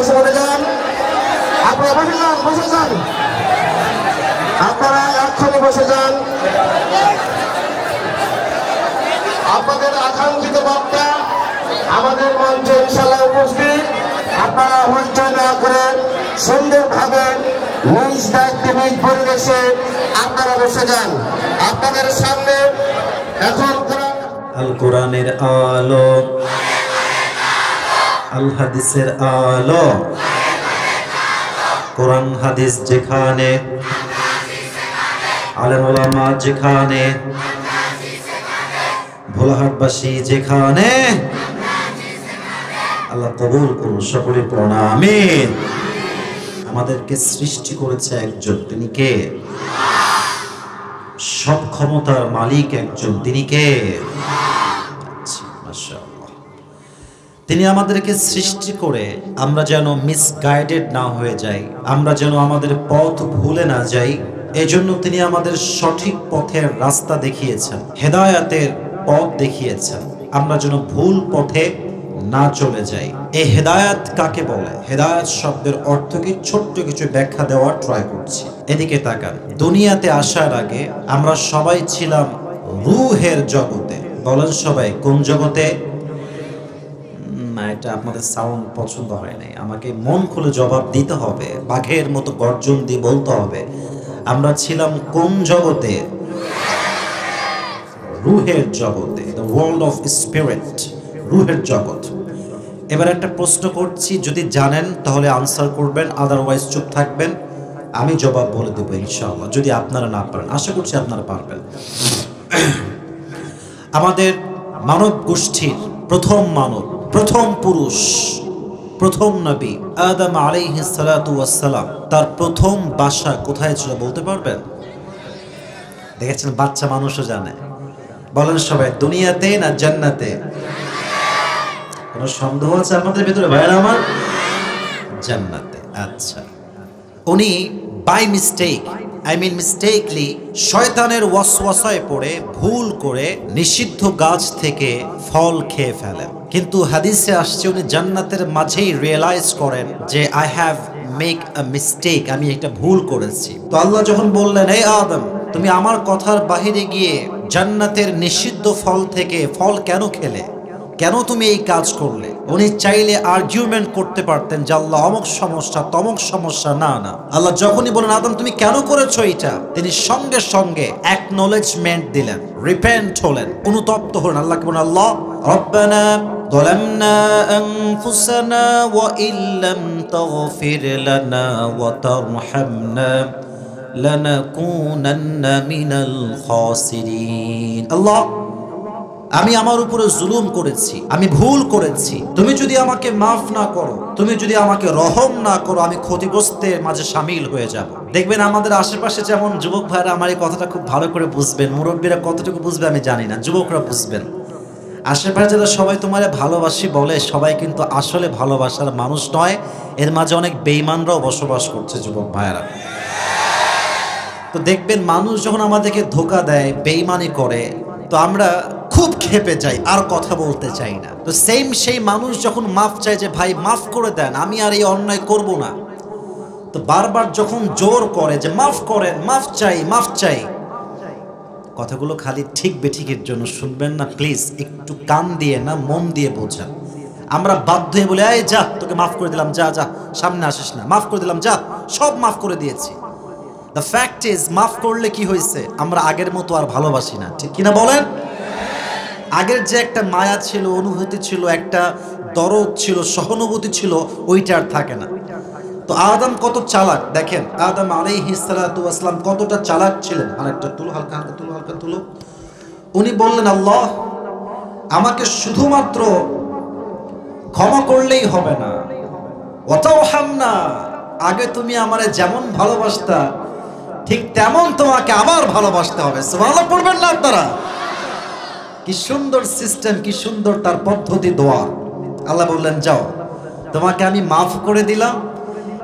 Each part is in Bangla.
বসে পড়ে যান, আপনারা বসে যান, বসে যান, আপনারা এক্ষুনি বসে যান। আপনাদের আকাঙ্ক্ষিত বক্তা আমাদের মঞ্চে ইনশাআল্লাহ উপস্থিত। আপনারা হইচই না করে সুন্দরভাবে নিজ দায়িত্বে নিজ পরিবেশে আপনারা বসে যান। আপনাদের সামনে এখন আল কোরআনের আলো, আল হাদিসের আলো, কোরআন হাদিস যেখানে, আলেম ওলামা যেখানে, ভোলাহাটবাসী যেখানে, আল্লাহ কবুল করুন। সকলে প্রণাম। আমিন। আমাদেরকে সৃষ্টি করেছে একজন, তিনি কে? সব ক্ষমতার মালিক একজন, তিনি কে? মাশাআল্লাহ। তিনি আমাদেরকে সৃষ্টি করে আমরা যেন মিসগাইডেড না হয়ে যাই, আমরা যেন আমাদের পথ ভুলে না যাই, এজন্য তিনি আমাদের সঠিক পথের রাস্তা দেখিয়েছেন, হেদায়েতের পথ দেখিয়েছেন, আমরা যেন ভুল পথে না চলে যাই। এই হেদায়েত কাকে বলে? হেদায়েত শব্দের অর্থ কি? ছোট্ট কিছু ব্যাখ্যা দেওয়ার ট্রাই করছি। এদিকে তাকান। দুনিয়াতে আসার আগে আমরা সবাই ছিলাম রূহের জগতে। বলেন সবাই, কোন জগতে? না, এটা আপনাদের সাউন্ড পছন্দ হয় নাই, আমাকে মন খুলে জবাব দিতে হবে, বাঘের মতো গর্জন দিয়ে বলতে হবে। আমরা ছিলাম কোন জগতে? রূহের জগতে, দ্য ওয়ার্ল্ড অফ স্পিরিট, রূহের জগৎ। এবার একটা প্রশ্ন করছি, যদি জানেন তাহলে আনসার করবেন, আদারওয়াইজ চুপ থাকবেন, আমি জবাব বলে দেবো ইনশাআল্লাহ। যদি আপনারা না পারেন, আশা করছি আপনারা পারবেন। আমাদের মানব গোষ্ঠীর প্রথম মানব, প্রথম পুরুষ, প্রথম নবী আদম আলাইহিস সালাতু ওয়াস সালাম, তার প্রথম বাসা কোথায় ছিল বলতে পারবেন? দেখেছেন, বাচ্চা মানুষও জানে। বলেন সবাই, দুনিয়াতে না জান্নাতে? কোনো সন্দেহ আছে আপনাদের ভিতরে ভাইরা আমার? জান্নাতে। আচ্ছা, উনি by mistake, I mean mistakenly, শয়তানের ওয়াসওয়াসায় পড়ে ভুল করে নিষিদ্ধ গাছ থেকে ফল খেয়ে ফেলেন। কিন্তু হাদিসে আসছে উনি জান্নাতের মাঝেই রিয়েলাইজ করেন যে I have make a mistake, আমি একটা ভুল করেছি। তো আল্লাহ যখন বললেন, হে আদম, তুমি আমার কথার বাহিরে গিয়ে জান্নাতের নিষিদ্ধ ফল থেকে ফল কেন খেলে, কেন তুমি এই কাজ করলে? উনি চাইলে আর্গুমেন্ট করতে পারতেন যে আল্লাহ অমুক সমস্যা তমুক সমস্যা। না না, আল্লাহ যখনই বলেন আদম তুমি কেন করেছো এটা, তিনি সঙ্গে সঙ্গে অ্যাকনলেজমেন্ট দিলেন, রিপেন্ট হলেন, অনুতপ্ত হলেন। আল্লাহকে বলেন, আল্লাহ রব্বানা ظلمنا أنفسنا وإن لم تغفر لنا وترحمنا لنكونن من الخاسرين। আল্লাহ, আমি আমার উপরে জুলুম করেছি, আমি ভুল করেছি, তুমি যদি আমাকে মাফ না করো, তুমি যদি আমাকে রহম না করো, আমি ক্ষতিগ্রস্তের মাঝে শামিল হয়ে যাব। দেখবেন আমাদের আশেপাশে যেমন যুবক ভাইরা আমার এই কথাটা খুব ভালো করে বুঝবেন, মুরব্বীরা কতটুকু বুঝবে আমি জানি না, যুবকরা বুঝবেন। আশেপাশে যারা সবাই তোমারে ভালোবাসি বলে, সবাই কিন্তু আসলে ভালোবাসার মানুষ নয়, এর মাঝে অনেক বেঈমানরাও বসবাস করছে যুবক ভাইরা। তো দেখবেন মানুষ যখন আমাদেরকে ধোঁকা দেয়, বেঈমানি করে, তো আমরা খুব ক্ষেপে যাই, আর কথা বলতে চাই না। তো সেই মানুষ যখন মাফ চায় যে ভাই মাফ করে দেন, আমি আর এই অন্যায় করব না, তো বারবার যখন জোর করে যে মাফ করেন, মাফ চাই, মাফ চাই, কথাগুলো খালি ঠিক বেঠিকের জন্য শুনবেন না প্লিজ, একটু কান দিয়ে না মন দিয়ে বোঝেন। আমরা বাধ্য হয়ে বলে, এই যা, তোকে মাফ করে দিলাম, যা যা, সামনে আসিস না, মাফ করে দিলাম, যা, সব মাফ করে দিয়েছি। দ্য ফ্যাক্ট ইজ, মাফ করলে কি হয়েছে, আমরা আগের মতো আর ভালোবাসি না, ঠিক কিনা বলেন? আগের যে একটা মায়া ছিল, অনুভূতি ছিল, একটা দরদ ছিল, সহানুভূতি ছিল, ওইটা আর থাকে না। তো আদম কত চালাক দেখেন, আদম আলাইহিস সালাতু ওয়াস সালাম কতটা চালাক ছিলেন। আরেকটা তুলো, হালকা হালকা তুলো, হালকা তুলো। উনি বললেন, আল্লাহ আমাকে শুধুমাত্র ক্ষমা করলেই হবে না, ওয়াতারহামনা, আগে তুমি আমারে যেমন ভালোবাসতা ঠিক তেমন তোমাকে আবার ভালোবাসতে হবে। সুবহানাল্লাহ পড়বেন না আপনারা? কি সুন্দর সিস্টেম, কি সুন্দর তার পদ্ধতি, দোয়া। আল্লাহ বললেন, যাও, তোমাকে আমি মাফ করে দিলাম,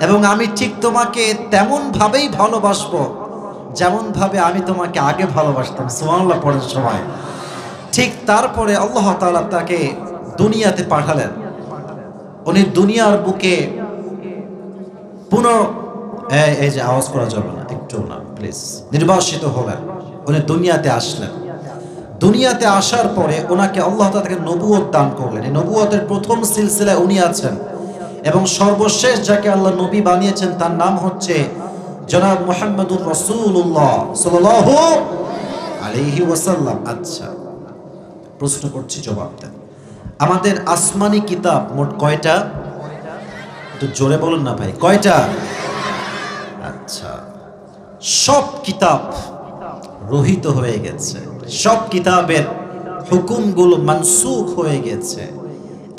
এবং আমি ঠিক তোমাকে তেমন ভাবেই ভালোবাসবো যেমন ভাবে আমি তোমাকে আগে ভালোবাসতাম। সুবহানাল্লাহ পড়েন সবাই। ঠিক তারপরে আল্লাহ তাআলা তাকে দুনিয়াতে পাঠালেন। উনি দুনিয়ার বুকে এই যে আওয়াজ করা যাবে না, একটু না প্লিজ। নির্বাসিত হলেন, উনি দুনিয়াতে আসলেন। দুনিয়াতে আসার পরে ওনাকে আল্লাহ তাআলা তাকে নবুয়ত দান করলেন। এই নবুয়তের প্রথম সিলসিলায় উনি আছেন এবং সর্বশেষ যাকে আল্লাহ নবী বানিয়েছেন তার নাম হচ্ছে জনাব মুহাম্মদুর রাসূলুল্লাহ সাল্লাল্লাহু আলাইহি ওয়াসাল্লাম। আচ্ছা, প্রশ্ন করছি, জবাব দেন। আমাদের আসমানি কিতাব মোট কয়টা? একটু জোরে বলুন না ভাই, কয়টা? আচ্ছা, সব কিতাব রহিত হয়ে গেছে, সব কিতাবের হুকুমগুলো মানসুখ হয়ে গেছে।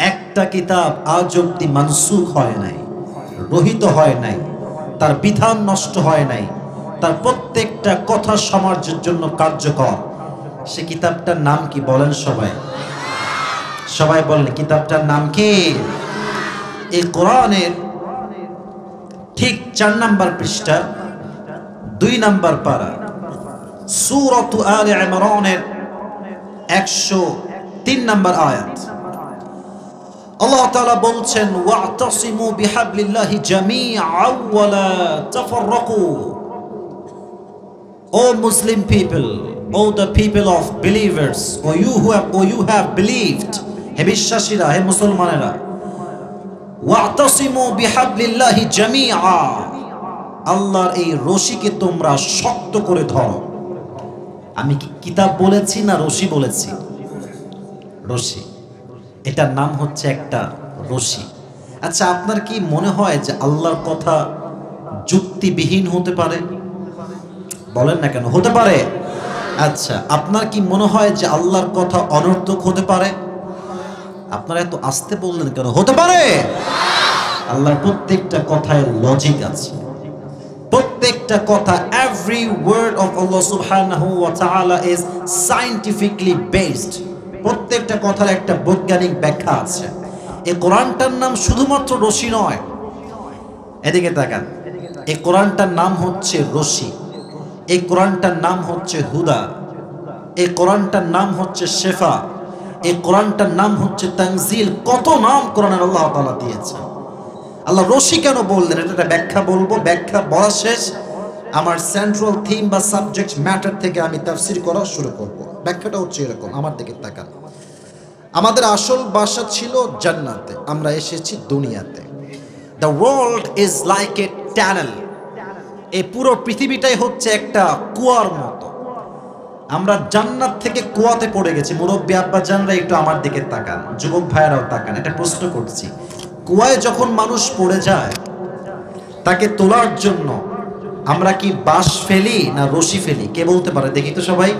একটা কিতাব আজ অব্দি মানসুখ হয় নাই, রহিত হয় নাই, তার বিধান নষ্ট হয় নাই, তার প্রত্যেকটা কথা সমাজের জন্য কার্যকর। সে কিতাবটার নাম কি বলেন সবাই? সবাই বলেন কিতাবটার নাম কি? এই কোরআনের ঠিক 4 নাম্বার পৃষ্ঠা 2 নাম্বার পারা সূরাতু আলে ইমরানের 103 নাম্বার আয়াত আল্লাহ তাআলা বলছেন ওয়া'তাসিমু বিহাবলিল্লাহি জামিআন ওয়া লা তাফাররাকু। O Muslim people, O the people of believers, O you have believed, হে বিশ্বাসীরা, হে মুসলমানেরা, ওয়া'তাসিমু বিহাবলিল্লাহি জামিআন, আল্লাহর এই রশিকে তোমরা শক্ত করে ধরো। আমি কি কিতাব বলেছি না রশি বলেছি? রশি, এটার নাম হচ্ছে একটা রশি। আচ্ছা, আপনার কি মনে হয় যে আল্লাহর কথা যুক্তিবিহীন হতে পারে? বলেন না কেন, হতে পারে। আচ্ছা, আপনার কি মনে হয় যে আল্লাহর কথা অনর্থক হতে পারে? আপনারা এত আস্তে বললেন কেন? হতে পারে। আল্লাহর প্রত্যেকটা কথায় লজিক আছে, প্রত্যেকটা কথা, every word of Allah subhanahu wa ta'ala is scientifically based। প্রত্যেকটা কথার একটা বৈজ্ঞানিক ব্যাখ্যা আছে। এই কোরআনটার নাম শুধুমাত্র রশি নয়, এদিকে তাকান, এই কোরআনটার নাম হচ্ছে রশি, এই কোরআনটার নাম হচ্ছে হুদা, এই কোরআনটার নাম হচ্ছে শেফা, এই কোরআনটার নাম হচ্ছে তানজিল। কত নাম কোরআনের আল্লাহ তাআলা দিয়েছেন। আল্লাহ রশি কেন বললেন এটা ব্যাখ্যা বলবো, ব্যাখ্যা বলা শেষ আমার সেন্ট্রাল থিম বা সাবজেক্ট ম্যাটার থেকে আমি তাফসীর করা শুরু করব। ব্যাখ্যাটা হচ্ছে এরকম, আমার দিকে তাকান। আমাদের আসল বাসা ছিল জান্নাতে, আমরা এসেছি দুনিয়াতে। The world is like a tunnel, এই পুরো পৃথিবীটাই হচ্ছে একটা কুয়ার মতো। আমরা জান্নাত থেকে কুয়াতে পড়ে গেছি। মুরব্বী আব্বা জানরা একটু আমার দিকে তাকান, যুবক ভাইয়েরাও তাকান। এটা প্রশ্ন করছি, কুয়ায় যখন মানুষ পড়ে যায় তাকে তোলার জন্য আমরা কি বাঁশ ফেলি না রশি ফেলি? কে বলতে পারে দেখি তো সবাই?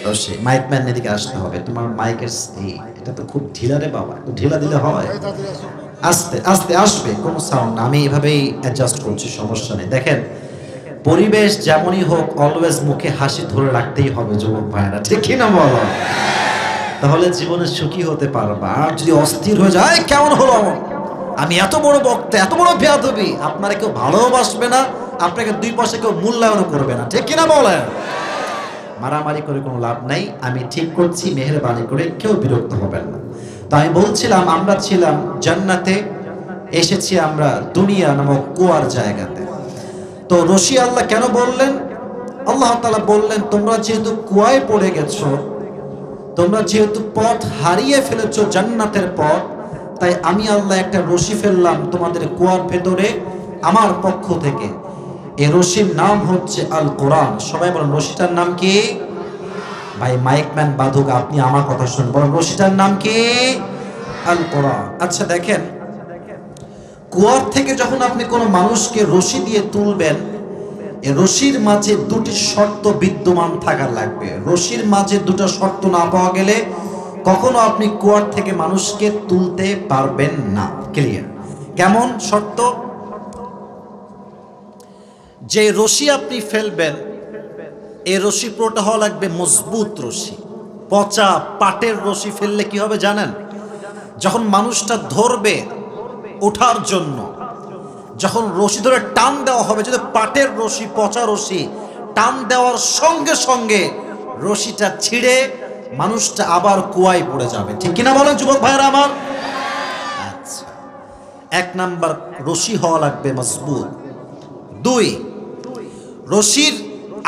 রশি। মাইকম্যান এদিকে আসতে হবে, তোমার মাইকের এটা তো খুব ঢিলা রে বাবা, একটু ঢিলা দিলে হয়। আস্তে আস্তে আসবে, কোনো সাউন্ড না, আমি এভাবেই অ্যাডজাস্ট করছি, সমস্যা নেই। দেখেন, পরিবেশ যেমনই হোক অলওয়েজ মুখে হাসি ধরে রাখতেই হবে যুবক ভাইরা, ঠিক কি না বলো? তাহলে জীবনে সুখী হতে পারবা। আর যদি অস্থির হয়ে যায় কেমন হলো, আমি এত বড় বক্তা, এত বড় বেয়াদবি, আপনারা কেউ ভালোবাসবে না, আপনাকে 2 পয়সা কেউ মূল্যায়ন করবে না, ঠিক কিনা বলেন? মারামারি করে কোনো লাভ নাই, আমি ঠিক করছি, মেহেরবানি করে কেউ বিরক্ত হবেন না। তো আমি বলছিলাম আমরা ছিলাম জান্নাতে, এসেছি আমরা দুনিয়া নামক কুয়ার জায়গাতে। তো রশি আল্লাহ কেন বললেন? আল্লাহ তাআলা বললেন তোমরা যেহেতু কুয়ায় পড়ে গেছো, তোমরা যেহেতু পথ হারিয়ে ফেলেছো জান্নাতের পথ, তাই আমি আল্লাহ একটা রশি ফেললাম তোমাদের কুয়ার ভেতরে আমার পক্ষ থেকে। এই রশির নাম হচ্ছে আল কোরআন। সবাই বলেন রশিটার নাম কি? ভাই মাইকম্যান বাধুক, আপনি আমার কথা শুনুন, বলেন রশিটার নাম কি? আল কোরআন। আচ্ছা দেখেন, কুয়ার থেকে যখন আপনি কোনো মানুষকে রশি দিয়ে তুলবেন, এই রশির মাঝে 2টি শর্ত বিদ্যমান থাকা লাগবে। রশির মাঝে 2টা শর্ত না পাওয়া গেলে কখনো আপনি কুয়ার থেকে মানুষকে তুলতে পারবেন না। ক্লিয়ার? কেমন শর্ত? যে রশি আপনি ফেলবেন, এই রশি পুরোটা হওয়া লাগবে মজবুত রশি। পচা পাটের রশি ফেললে কি হবে জানেন? যখন মানুষটা ধরবে ওঠার জন্য, যখন রশি ধরে টান দেওয়া হবে, যদি পাটের রশি, পচা রশি, টান দেওয়ার সঙ্গে সঙ্গে রশিটা ছিঁড়ে মানুষটা আবার কুয়ায় পড়ে যাবে, ঠিক কিনা বলেন যুবক ভাইরা আমার? আচ্ছা, এক নাম্বার, রশি হওয়া লাগবে মজবুত। দুই, রশির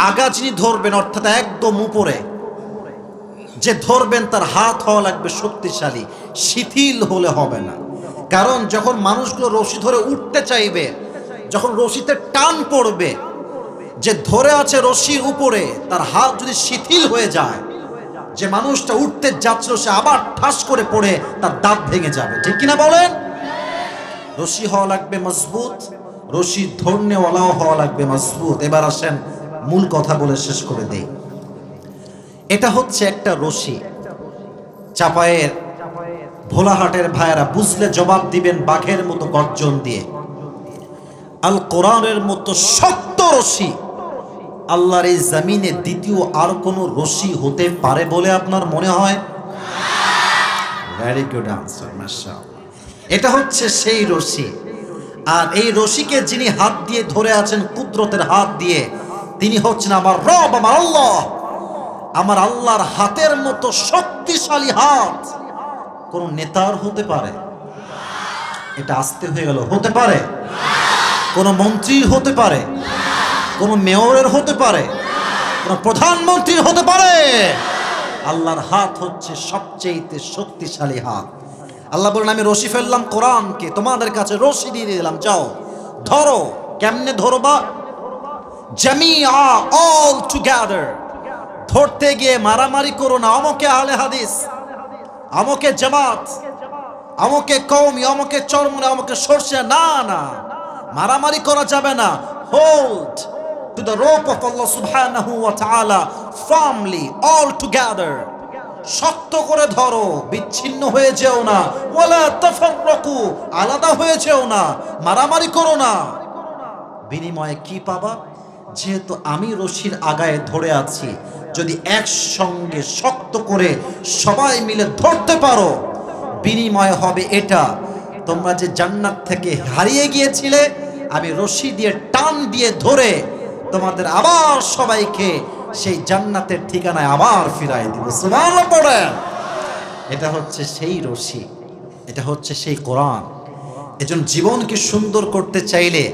আগা যিনি ধরবেন অর্থাৎ একদম উপরে যে ধরবেন তার হাত হওয়া লাগবে শক্তিশালী, শিথিল হলে হবে না। কারণ যখন মানুষগুলো রশি ধরে উঠতে চাইবে, যখন রশিতে টান পড়বে, যে ধরে আছে রশির উপরে তার হাত যদি শিথিল হয়ে যায়, যে মানুষটা উঠতে যাচ্ছিল সে আবার ঠাস করে পড়ে তার দাঁত ভেঙে যাবে। ঠিক কিনা বলেন? রশি হওয়া লাগবে মজবুত, রশি ধরনেওয়ালাও হওয়া লাগবে মজবুত। এবার আসেন মূল কথা বলে শেষ করে দেই। এটা হচ্ছে একটা রশি। চাপায়ের ভোলাহাটের ভাইয়েরা বুঝলে জবাব দিবেন বাঘের মতো গর্জন দিয়ে। আল কোরআনের মতো শক্ত রশি আল্লাহর এই জমিনে দ্বিতীয় আর কোনো রশি হতে পারে বলে আপনার মনে হয়? ভেরি গুড আনসার, মাশাআল্লাহ। এটা হচ্ছে সেই রশি। আর এই রশিকে যিনি হাত দিয়ে ধরে আছেন কুদরতের হাত দিয়ে, তিনি হচ্ছেন আমার রব, আমার আল্লাহ। আমার আল্লাহর হাতের মতো শক্তিশালী হাত কোন নেতার হতে পারে? এটা আসতে হয়ে গেল, হতে পারে? কোন মন্ত্রীর হতে পারে? কোন মেয়রের হতে পারে? কোন প্রধানমন্ত্রীর হতে পারে? আল্লাহর হাত হচ্ছে সবচেয়ে শক্তিশালী হাত। আল্লাহ বলেন, আমি রশি ফেললাম কোরআনকে, তোমাদের কাছে রশি দিয়ে দিলাম, যাও ধরো। কেমনে ধরবা? জামিআ, অল টুগেদার। ধরতে গিয়ে মারামারি করো না, আমকে আহলে হাদিস, আমকে জামাত, আমকে কওমি, আমকে চরমনে, আমকে সরষে, না না, মারামারি করা যাবে না। Hold to the rope of আল্লাহ সুবহানাহু ওয়া তাআলা ফার্মলি, অল টুগেদার। শক্ত করে ধরো, বিচ্ছিন্ন হয়ে যেও না। ওয়ালা তাফাররাকু, আলাদা হয়ে যেও না, মারামারি করো না। বিনিময়ে কি পাবা? যেহেতু আমি রশির আগায় ধরে আছি, যদি একসঙ্গে শক্ত করে সবাই মিলে ধরতে পারো, বিনিময় হবে এটা, তোমরা যে জান্নাত থেকে হারিয়ে গিয়েছিলে, আমি রশি দিয়ে টান দিয়ে ধরে তোমাদের আবার সবাইকে সেই জান্নাতের ঠিকানায় আবার ফিরাই দিব। সুবহানাল্লাহ পড়েন। এটা হচ্ছে সেই রশি, এটা হচ্ছে সেই কোরআন। এজন্য জীবনকে সুন্দর করতে চাইলে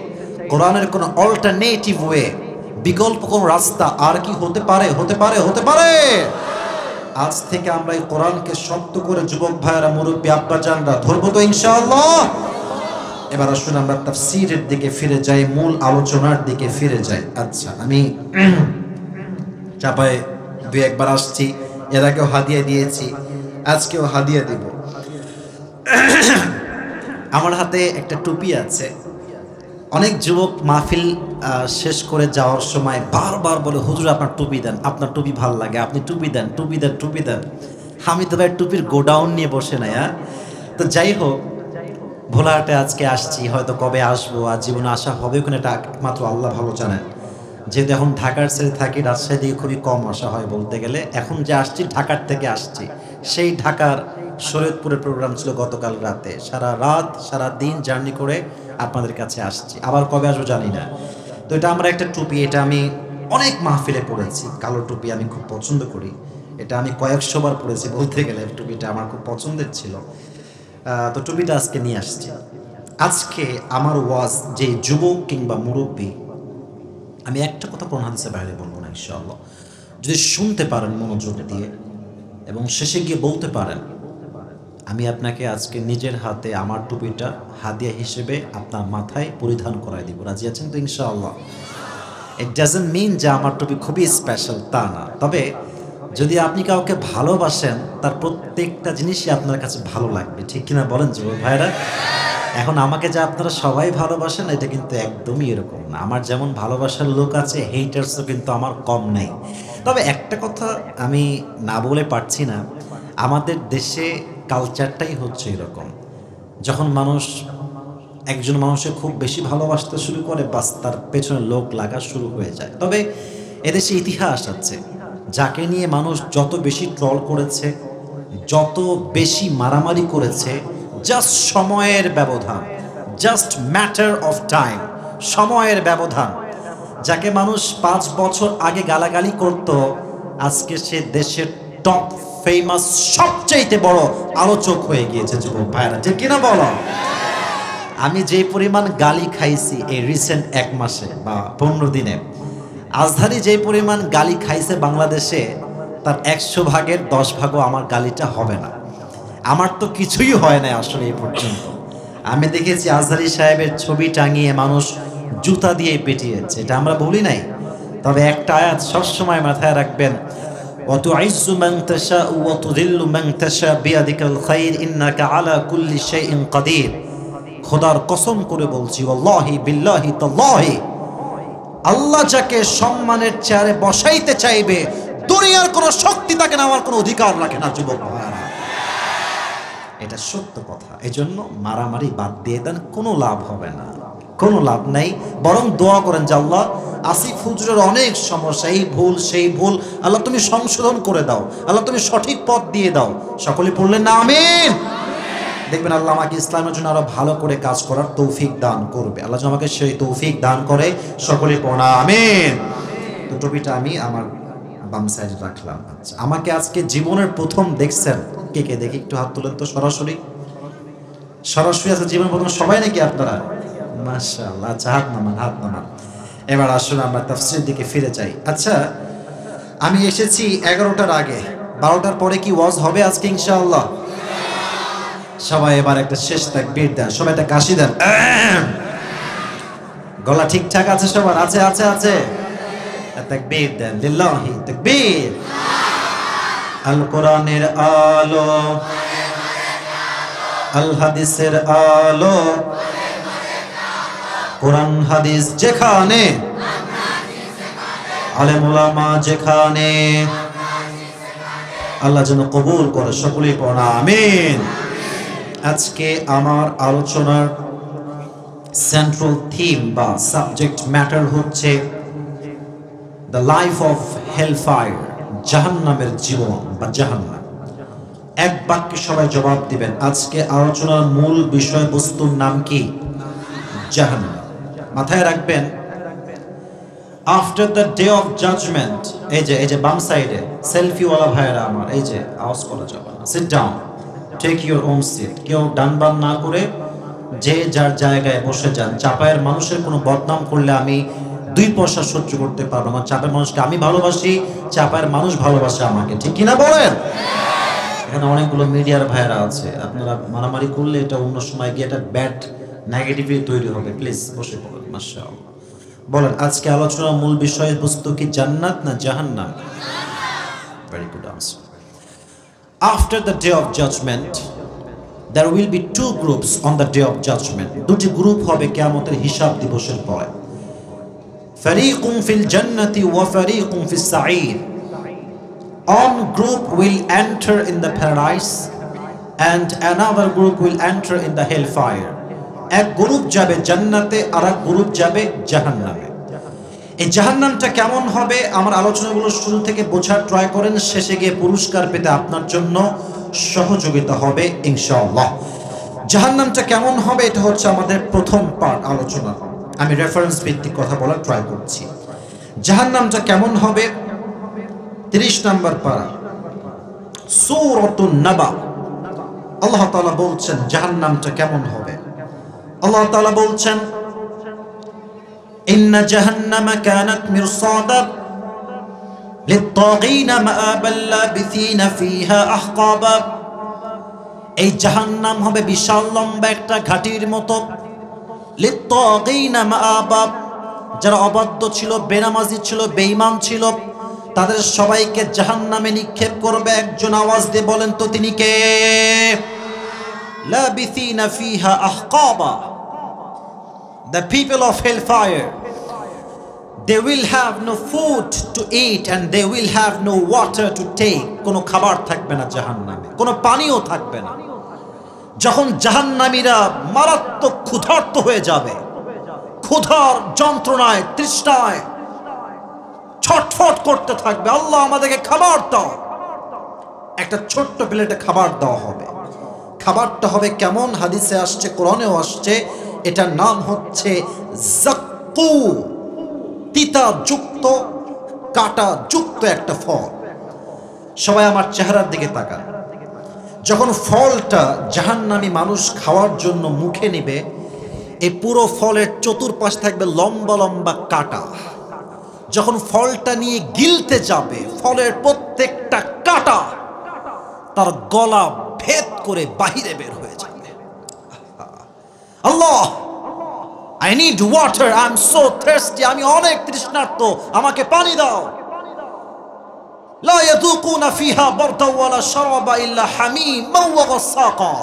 কোরআনের কোনো অল্টারনেটিভ ওয়ে, বিকল্প কোন রাস্তা আর কি হতে পারে? হতে পারে, হতে পারে। আজ থেকে আমরা এই কোরআনকে শক্ত করে যুবক ভাইয়েরা, মুরব্বী আব্বাজানরা ধরবো তো ইনশাআল্লাহ। এবার আসুন আমরা তাফসীরের দিকে ফিরে যাই, মূল আলোচনার দিকে ফিরে যাই। আচ্ছা, আমি চাপায় দুই একবার আসছি, এর আগেও হাদিয়া দিয়েছি, আজকেও হাদিয়া দিব। আমার হাতে একটা টুপি আছে। অনেক যুবক মাহফিল শেষ করে যাওয়ার সময় বারবার বলে, হুজুর আপনার টুপি দেন, আপনার টুপি ভাল লাগে, আপনি টুপি দেন, টুপি দেন, টুপি দেন। আমি তো ভাই টুপির গোডাউন নিয়ে বসে নাই। তো যাই হোক, ভোলাহাটে আজকে আসছি, হয়তো কবে আসবো আর জীবনে আসা হবে ওখানে এটা একমাত্র আল্লাহ ভালো জানেন। যেহেতু এখন ঢাকার ছেড়ে থাকি, রাজশাহী দিকে খুবই কম আসা হয় বলতে গেলে। এখন যে আসছি ঢাকার থেকে আসছি, সেই ঢাকার শরীয়তপুরের প্রোগ্রাম ছিল গতকাল রাতে, সারা রাত সারা দিন জার্নি করে আপনাদের কাছে আসছি। আবার কবে আসবো জানি না। তো এটা আমরা একটা টুপি, এটা আমি অনেক মাহফিলে পড়েছি, কালো টুপি আমি খুব পছন্দ করি। এটা আমি কয়েকশোবার পড়েছি বলতে গেলে, টুপিটা আমার খুব পছন্দের ছিল। তো টুপিটা আজকে নিয়ে আসছি। আজকে আমার ওয়াজ যে যুবক কিংবা মুরব্বী, আমি একটা কথা কোরআন হাদিসের বাইরে বলবো না ইনশাআল্লাহ। যদি শুনতে পারেন মনোযোগ দিয়ে এবং শেষে গিয়ে বলতে পারেন, আমি আপনাকে আজকে নিজের হাতে আমার টুপিটা হাদিয়া হিসেবে আপনার মাথায় পরিধান করাই দিব। রাজি আছেন তো ইনশাআল্লাহ? ইট ডাজন্ট মিন যে আমার টুপি খুবই স্পেশাল, তা না। তবে যদি আপনি কাউকে ভালোবাসেন, তার প্রত্যেকটা জিনিসই আপনার কাছে ভালো লাগবে। ঠিক কিনা বলেন যুবক ভাইরা? এখন আমাকে যে আপনারা সবাই ভালোবাসেন, এটা কিন্তু একদমই এরকম না। আমার যেমন ভালোবাসার লোক আছে, হেটার্সও কিন্তু আমার কম নাই। তবে একটা কথা আমি না বলে পারছি না, আমাদের দেশে কালচারটাই হচ্ছে এরকম। যখন মানুষ একজন মানুষকে খুব বেশি ভালোবাসতে শুরু করে, বাস তার পেছনে লোক লাগা শুরু হয়ে যায়। তবে এদেশে ইতিহাস আছে, যাকে নিয়ে মানুষ যত বেশি ট্রল করেছে, যত বেশি মারামারি করেছে, জাস্ট সময়ের ব্যবধান, জাস্ট ম্যাটার অফ টাইম, সময়ের ব্যবধান। যাকে মানুষ 5 বছর আগে গালাগালি করত, আজকে সে দেশের টপ ফেমাস সবচেয়ে বড় আলোচক হয়ে গিয়েছে যুবক ভাইরা। ঠিক কিনা বলো? আমি যে পরিমাণ গালি খাইছি এই রিসেন্ট 1 মাসে বা 15 দিনে, আজহারি যে পরিমাণ গালি খাইছে বাংলাদেশে, তার 100 ভাগের 10 ভাগও আমার গালিটা হবে না। আমার তো কিছুই হয় না আসলে এই পর্যন্ত। আমি দেখেছি আজহারি সাহেবের ছবি টাঙিয়ে মানুষ জুতা দিয়ে পেটিয়েছে, এটা আমরা বলি নাই। তবে একটা আয়াত সবসময় মাথায় রাখবেন, وَتُعِزُّ مَن تَشَاءُ وَتُذِلُّ مَن تَشَاءُ بِيَدِكَ الْخَيْرُ إِنَّكَ عَلَى كُلِّ شَيْءٍ قَدِيرٌ। খোদার কসম করে বলছি, ওয়াল্লাহি বিল্লাহি তাল্লাহি, আল্লাহ যাকে সম্মানের চেয়ারে বসাইতে চাইবে, দুনিয়ার কোনো শক্তি তাকে নেওয়ার কোনো অধিকার রাখে না। যুবক ভাইরা, এটা সত্য কথা। এজন্য মারামারি বাদ দিয়ে দেন, কোনো লাভ হবে না, কোনো লাভ নাই। বরং দোয়া করেন যে আল্লাহ, আসিফ হুজুরের অনেক সমস্যা, এই ভুল সেই ভুল, আল্লাহ তুমি সংশোধন করে দাও, আল্লাহ তুমি সঠিক পথ দিয়ে দাও। সকলে পড়লেন না আমিন? দেখবেন আল্লাহ আমাকে ইসলামের জন্য আরো ভালো করে কাজ করার তৌফিক দান করবে। আল্লাহ যেন আমাকে সেই তৌফিক দান করে। সকলে পড়া আমিন। তো টপিটা আমি আমার বাম সাইডে রাখলাম। আচ্ছা, আমাকে আজকে জীবনের প্রথম দেখছেন কে কে? দেখি একটু হাত তুলেন তো। সরাসরি সরাসরি আছে জীবনের প্রথম সবাই নাকি আপনারা? মাশাআল্লাহ। আচ্ছা, হাত নামান, হাত নামান। এবার আসলে আমরা তাফসীরের দিকে ফিরে যাই। আচ্ছা, আমি এসেছি 11টার আগে, 12টার পরে কি ওয়াজ হবে আজকে ইনশাআল্লাহ? সবাই এবার একটা শেষ তাকবীর দেন, সবাই একটা কাশি দেন। গলা ঠিকঠাক আছে সবার? আছে আছে আছে। তাকবীর দেন, লিল্লাহি তাকবীর। আল কোরআনের আলো, আল হাদিসের আলো, কোরআন হাদিস যেখানে, আলেম ওলামা যেখানে, আল্লাহ যেন কবুল করে। সকলেই পড়া আমিন। আজকে আমার আলোচনার সেন্ট্রাল থিম বা সাবজেক্ট ম্যাটার হচ্ছে দ্য লাইফ অফ হেলফায়ার, জাহান্নামের জীবন বা জাহান্নাম। এক বাক্যে সবাই জবাব দিবেন। আজকে আলোচনার মূল বিষয়বস্তুর নাম কি? জাহান্নাম। মাথায় রাখবেন, after the day of judgement, এই যে বাম সাইডে সেলফিওয়ালা ভাইয়েরা আমার, এই যে আওয়াজ করা যাবে না, sit down, take your own seat. কেউ ডান বাম না করে যে যার জায়গায় বসে যান। চাপায়ের মানুষের কোনো বদনাম করলে আমি 2 পয়সা সহ্য করতে পারবো না। চাপায়ের মানুষকে আমি ভালোবাসি, চাপায়ের মানুষ ভালোবাসে আমাকে, ঠিক কিনা বলেন? এখানে অনেকগুলো মিডিয়ার ভাইয়েরা আছে, আপনারা মারামারি করলে এটা অন্য সময় গিয়ে একটা ব্যাড নেগেটিভিটি তৈরি হবে। প্লিজ বসে পড়ুন। মাশাআল্লাহ। বলেন, আজকে আলোচনার মূল বিষয়বস্তু কি জান্নাত না জাহান্নাম? Very good answer. After the day of judgment, there will be 2 groups on the day of judgment. 2টি গ্রুপ হবে কিয়ামতের হিসাব দিবসের পরে। ফারিকুম ফিল জান্নাতি ওয়া ফারিকুম ফিস সাঈর। One group will enter in the paradise and another group will enter in the hellfire. এক গ্রুপ যাবে জান্নাতে আর এক গ্রুপ যাবে জাহান্নামে। এই জাহান্নামটা কেমন হবে আমার আলোচনাগুলো শুরু থেকে বোঝার ট্রাই করেন, শেষে গিয়ে পুরস্কার পেতে আপনার জন্য সহযোগিতা হবে ইনশাআল্লাহ। জাহান্নামটা কেমন হবে এটা হচ্ছে আমাদের প্রথম পার্ট আলোচনা। আমি রেফারেন্স ভিত্তিক কথা বলার ট্রাই করছি। জাহান্নামটা কেমন হবে 30 নম্বর পারা সূরাতুন নাবা। আল্লাহ তাআলা বলছেন জাহান্নামটা কেমন হবে। আল্লাহ তাআলা বলছেন, ইন্না জাহান্নামা কানাত মিরসাদা লিত-তাগীনা মাআবাল লাবিসিনা ফিহা আহকাবা। এই জাহান্নাম হবে বিশাল লম্বা একটা ঘাটির মতো। লিত-তাগীনা মাআবা, যারা অবাধ্য ছিল, বেনামাজি ছিল, বেঈমান ছিল, তাদের সবাইকে জাহান্নামে নিক্ষেপ করবে। একজন আওয়াজ দিয়ে বলেন তো তিনি কে? লাবিসিনা ফিহা আহকাবা। The people of hellfire, they will have no food to eat and they will have no water to take. কোনো খাবার থাকবে না জাহান্নামে, কোনো পানিও থাকবে না। যখন জাহান্নামীরা মারাত্মক ক্ষুধার্ত হয়ে যাবে, ক্ষুধার যন্ত্রণায় তৃষ্ণায় ছটফট করতে থাকবে, আল্লাহ আমাদেরকে খাবার দাও। একটা ছোট্ট প্লেটে খাবার দেওয়া হবে। খাবারটা হবে কেমন? হাদিসে আসছে, কোরআনেও আসছে, এটার নাম হচ্ছে জাক্কু, তিতা যুক্ত কাটা যুক্ত একটা ফল। সবাই আমার চেহারার দিকে তাকান। যখন ফলটা জাহান্নামী মানুষ খাওয়ার জন্য মুখে নেবে, এই পুরো ফলের চতুর্পাশ থাকবে লম্বা লম্বা কাঁটা। যখন ফলটা নিয়ে গিলতে যাবে, ফলের প্রত্যেকটা কাঁটা তার গলা ভেদ করে বাহিরে বের হয়ে যাবে। আল্লাহ, I need water, I'm so thirsty, আমি অনেক তৃষ্ণার্ত, আমাকে পানি দাও। لا يذوقون فيها بردا ولا شرابا إلا حميما وغساقا।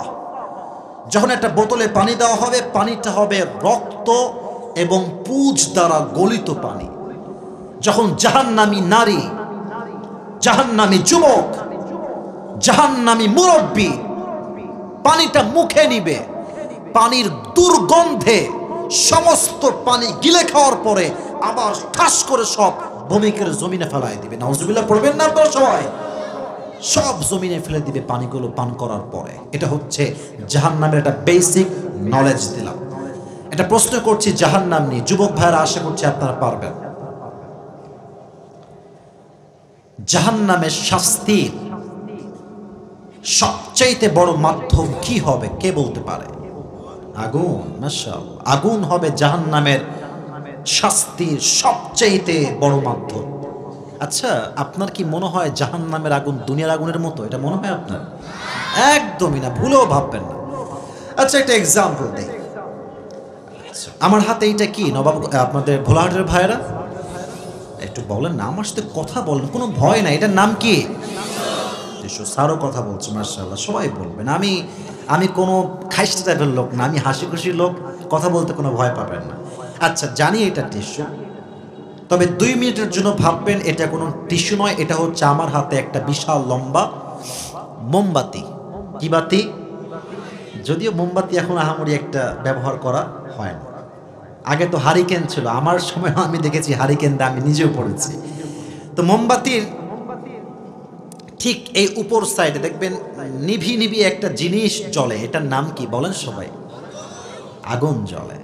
যখন একটা বোতলে পানি দেওয়া হবে, পানিটা হবে রক্ত এবং পুজ দ্বারা গলিত পানি। যখন জাহান্নামী নারী, জাহান্নামী যুবক, জাহান্নামী মুরব্বী পানিটা মুখে নিবে, পানির দুর্গন্ধে সমস্ত পানি গিলে খাওয়ার পরে আবার ঠাস করে সব বমিকের জমিনে ফেলাই দিবে। নাউজুবিল্লাহ পড়বেন না আপনারা সবাই? সব জমিনে ফেলে দিবে পানিগুলো পান করার পরে। এটা হচ্ছে জাহান্নামের একটা বেসিক নলেজ দিলাম। এটা প্রশ্ন করছি জাহান্নাম নিয়ে, যুবক ভাইরা আশা করছি আপনারা পারবেন। জাহান্নামের শাস্তির সবচাইতে বড় মাধ্যম কি হবে কে বলতে পারে? আগুন। মাশাআল্লাহ, আগুন হবে জাহান্নামের শাস্তির সবচাইতে বড় মাধ্যম। আচ্ছা, আপনার কি মনে হয় জাহান্নামের আগুন দুনিয়ার আগুনের মতো? এটা মনে হয় আপনার? একদমই না, ভুলেও ভাববেন না। আচ্ছা, একটা এক্সাম্পল দেই। আমার হাতে এইটা কি নবাব, আপনাদের ভোলাহাটের ভাইয়েরা একটু বলেন না, আমার সাথে কথা বলেন, কোনো ভয় নাই। এটার নাম কি? স্যারও কথা বলছে, মাশাআল্লাহ, সবাই বলবেন। আমি কোনো খাইস্ট টাইপের লোক না, আমি হাসি খুশির লোক, কথা বলতে কোনো ভয় পাবেন না। আচ্ছা, জানি এটা টিস্যু, তবে 2 মিনিটের জন্য ভাববেন এটা কোনো টিস্যু নয়, এটা হচ্ছে আমার হাতে একটা বিশাল লম্বা মোমবাতি। কি বাতি? যদিও মোমবাতি এখন আহামরি একটা ব্যবহার করা হয় না। আগে তো হারিকেন ছিল, আমার সময় আমি দেখেছি হারিকেন দিয়ে আমি নিজেও পড়েছি। তো মোমবাতির ঠিক এই উপর সাইডে দেখবেন নিভি নিভি একটা জিনিস জ্বলে, এটার নাম কি বলেন সবাই? আগুন জ্বলে।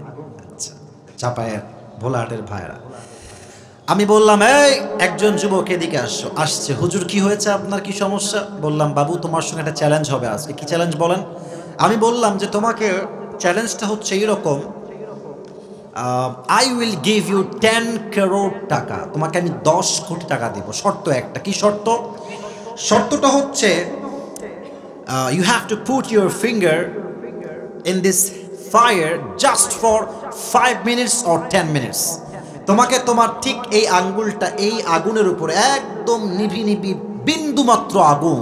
আচ্ছা, চাপায়ের ভোলাহাটের ভাইরা, আমি বললাম এই একজন যুবক এদিকে আসছে, হুজুর কি হয়েছে, আপনার কি সমস্যা? বললাম বাবু তোমার সঙ্গে একটা চ্যালেঞ্জ হবে আজকে। কি চ্যালেঞ্জ বলেন? আমি বললাম যে তোমাকে চ্যালেঞ্জটা হচ্ছে এইরকম, I will give you 10 crore টাকা, তোমাকে আমি 10 কোটি টাকা দিব, শর্ত একটা। কি শর্ত? শর্তটা হচ্ছে you have to put your finger in this fire just for 5 minutes or 10 minutes। তোমাকে তোমার ঠিক এই আঙ্গুলটা এই আগুনের উপরে একদম নিভি নিভি বিন্দুমাত্র আগুন,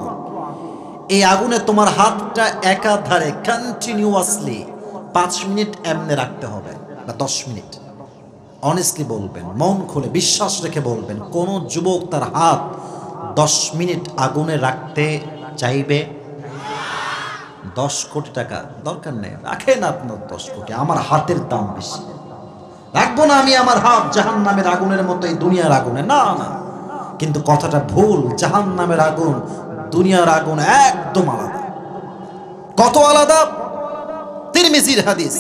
এই আগুনে তোমার হাতটা একাধারে কন্টিনিউয়াসলি 5 মিনিট এমনি রাখতে হবে, বা 10 মিনিট। অনেস্টলি বলবেন, মন খুলে বিশ্বাস রেখে বলবেন, কোন যুবক তার হাত 10 মিনিট আগুনে রাখতে চাইবে? 10 কোটি টাকা দরকার নেই, রাখেন আপনার 10 কোটি, আমার হাতের দাম বেশি, রাখবো না আমি আমার হাত জাহান্নামের আগুনের মতো এই দুনিয়ার আগুনে। না না, কিন্তু কথাটা ভুল, জাহান্নামের আগুন দুনিয়ার আগুন একদম আলাদা। কত আলাদা? তিরমিজির হাদিস,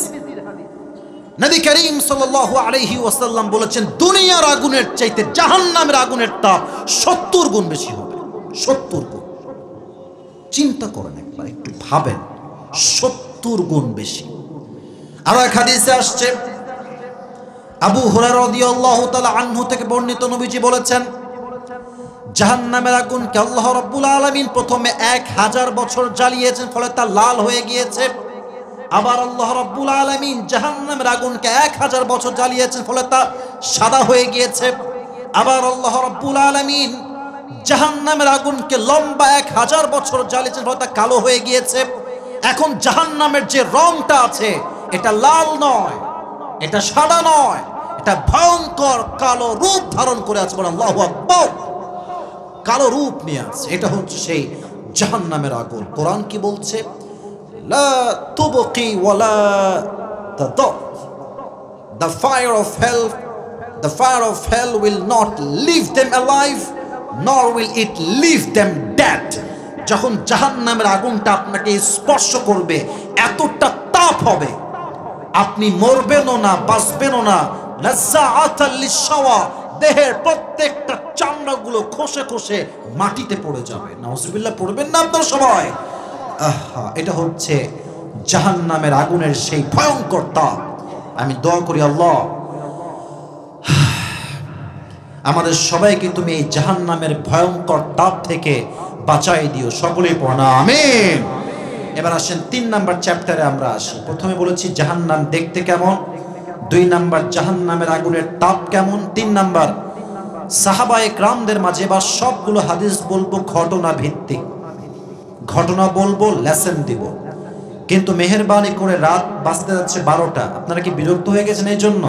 নবী করিম সাল্লাল্লাহু আলাইহি ওয়াসাল্লাম বলেছেন দুনিয়ার আগুনের চাইতে জাহান্নামের আগুনের তাপ 70 গুণ বেশি হবে। 70 গুণ। চিন্তা করেন একবার, একটু ভাবেন, 70 গুণ বেশি। আর এক হাদিসে আসছে, আবু হুরায়রা রাদিয়াল্লাহু তাআলা আনহু থেকে বর্ণিত, নবীজি বলেছেন জাহান্নামের আগুনকে আল্লাহ রাব্বুল আলামিন প্রথমে 1000 বছর জ্বালিয়েছেন, ফলে তা লাল হয়ে গিয়েছে। আবার আল্লাহ রাব্বুল আলামিন জাহান্নামের আগুনকে 1000 বছর জ্বালিয়েছেন, ফলে তা সাদা হয়ে গিয়েছে। আবার আল্লাহ রাব্বুল আলামিন জাহান্নামের আগুনকে লম্বা 1000 বছর জ্বালিয়েছেন, ফলে তা কালো হয়ে গিয়েছে। এখন জাহান্নামের যে রংটা আছে এটা লাল নয়, এটা সাদা নয়, এটা ভয়ঙ্কর কালো রূপ ধারণ করে আছে। বলে আল্লাহু আকবার, কালো রূপ নিয়ে আছে। এটা হচ্ছে সেই জাহান্নামের আগুন। কোরআন কি বলছে? লা তুবকি ওয়ালা তাদর, the fire of hell will not leave them alive nor will it leave them dead। যখন জাহান্নামের আগুনটা আপনাকে স্পর্শ করবে, এতটা তাপ হবে, আপনি মরবেনও না, বাঁচবেনও না। লাজ্জাআতাল লিশাওয়া, দেহের প্রত্যেকটা চামড়াগুলো খসে খসে মাটিতে পড়ে যাবে। নাউজুবিল্লাহ পড়বেন না আপনারা সবাই? আহা, এটা হচ্ছে জাহান্নামের আগুনের সেই ভয়ঙ্কর তাপ। আমি দোয়া করি আল্লাহ আমাদের সবাইকে তুমি এই জাহান্নামের ভয়ঙ্কর তাপ থেকে বাঁচাই দিও, সকলেই পড়া আমিন। এবার আসেন 3 নাম্বার চ্যাপ্টারে আমরা আসি। প্রথমে বলেছি জাহান্নাম দেখতে কেমন, 2 নাম্বার জাহান্নামের আগুনের তাপ কেমন, 3 নাম্বার সাহাবায়ে কেরামদের মাঝে বা সবগুলো হাদিস বলবো ঘটনা ভিত্তিক, ঘটনা বলবো, লেসন দিব। কিন্তু মেহেরবানি করে রাত বাজতে যাচ্ছে 12টা, আপনারা কি বিরক্ত হয়ে গেছেন এই জন্য?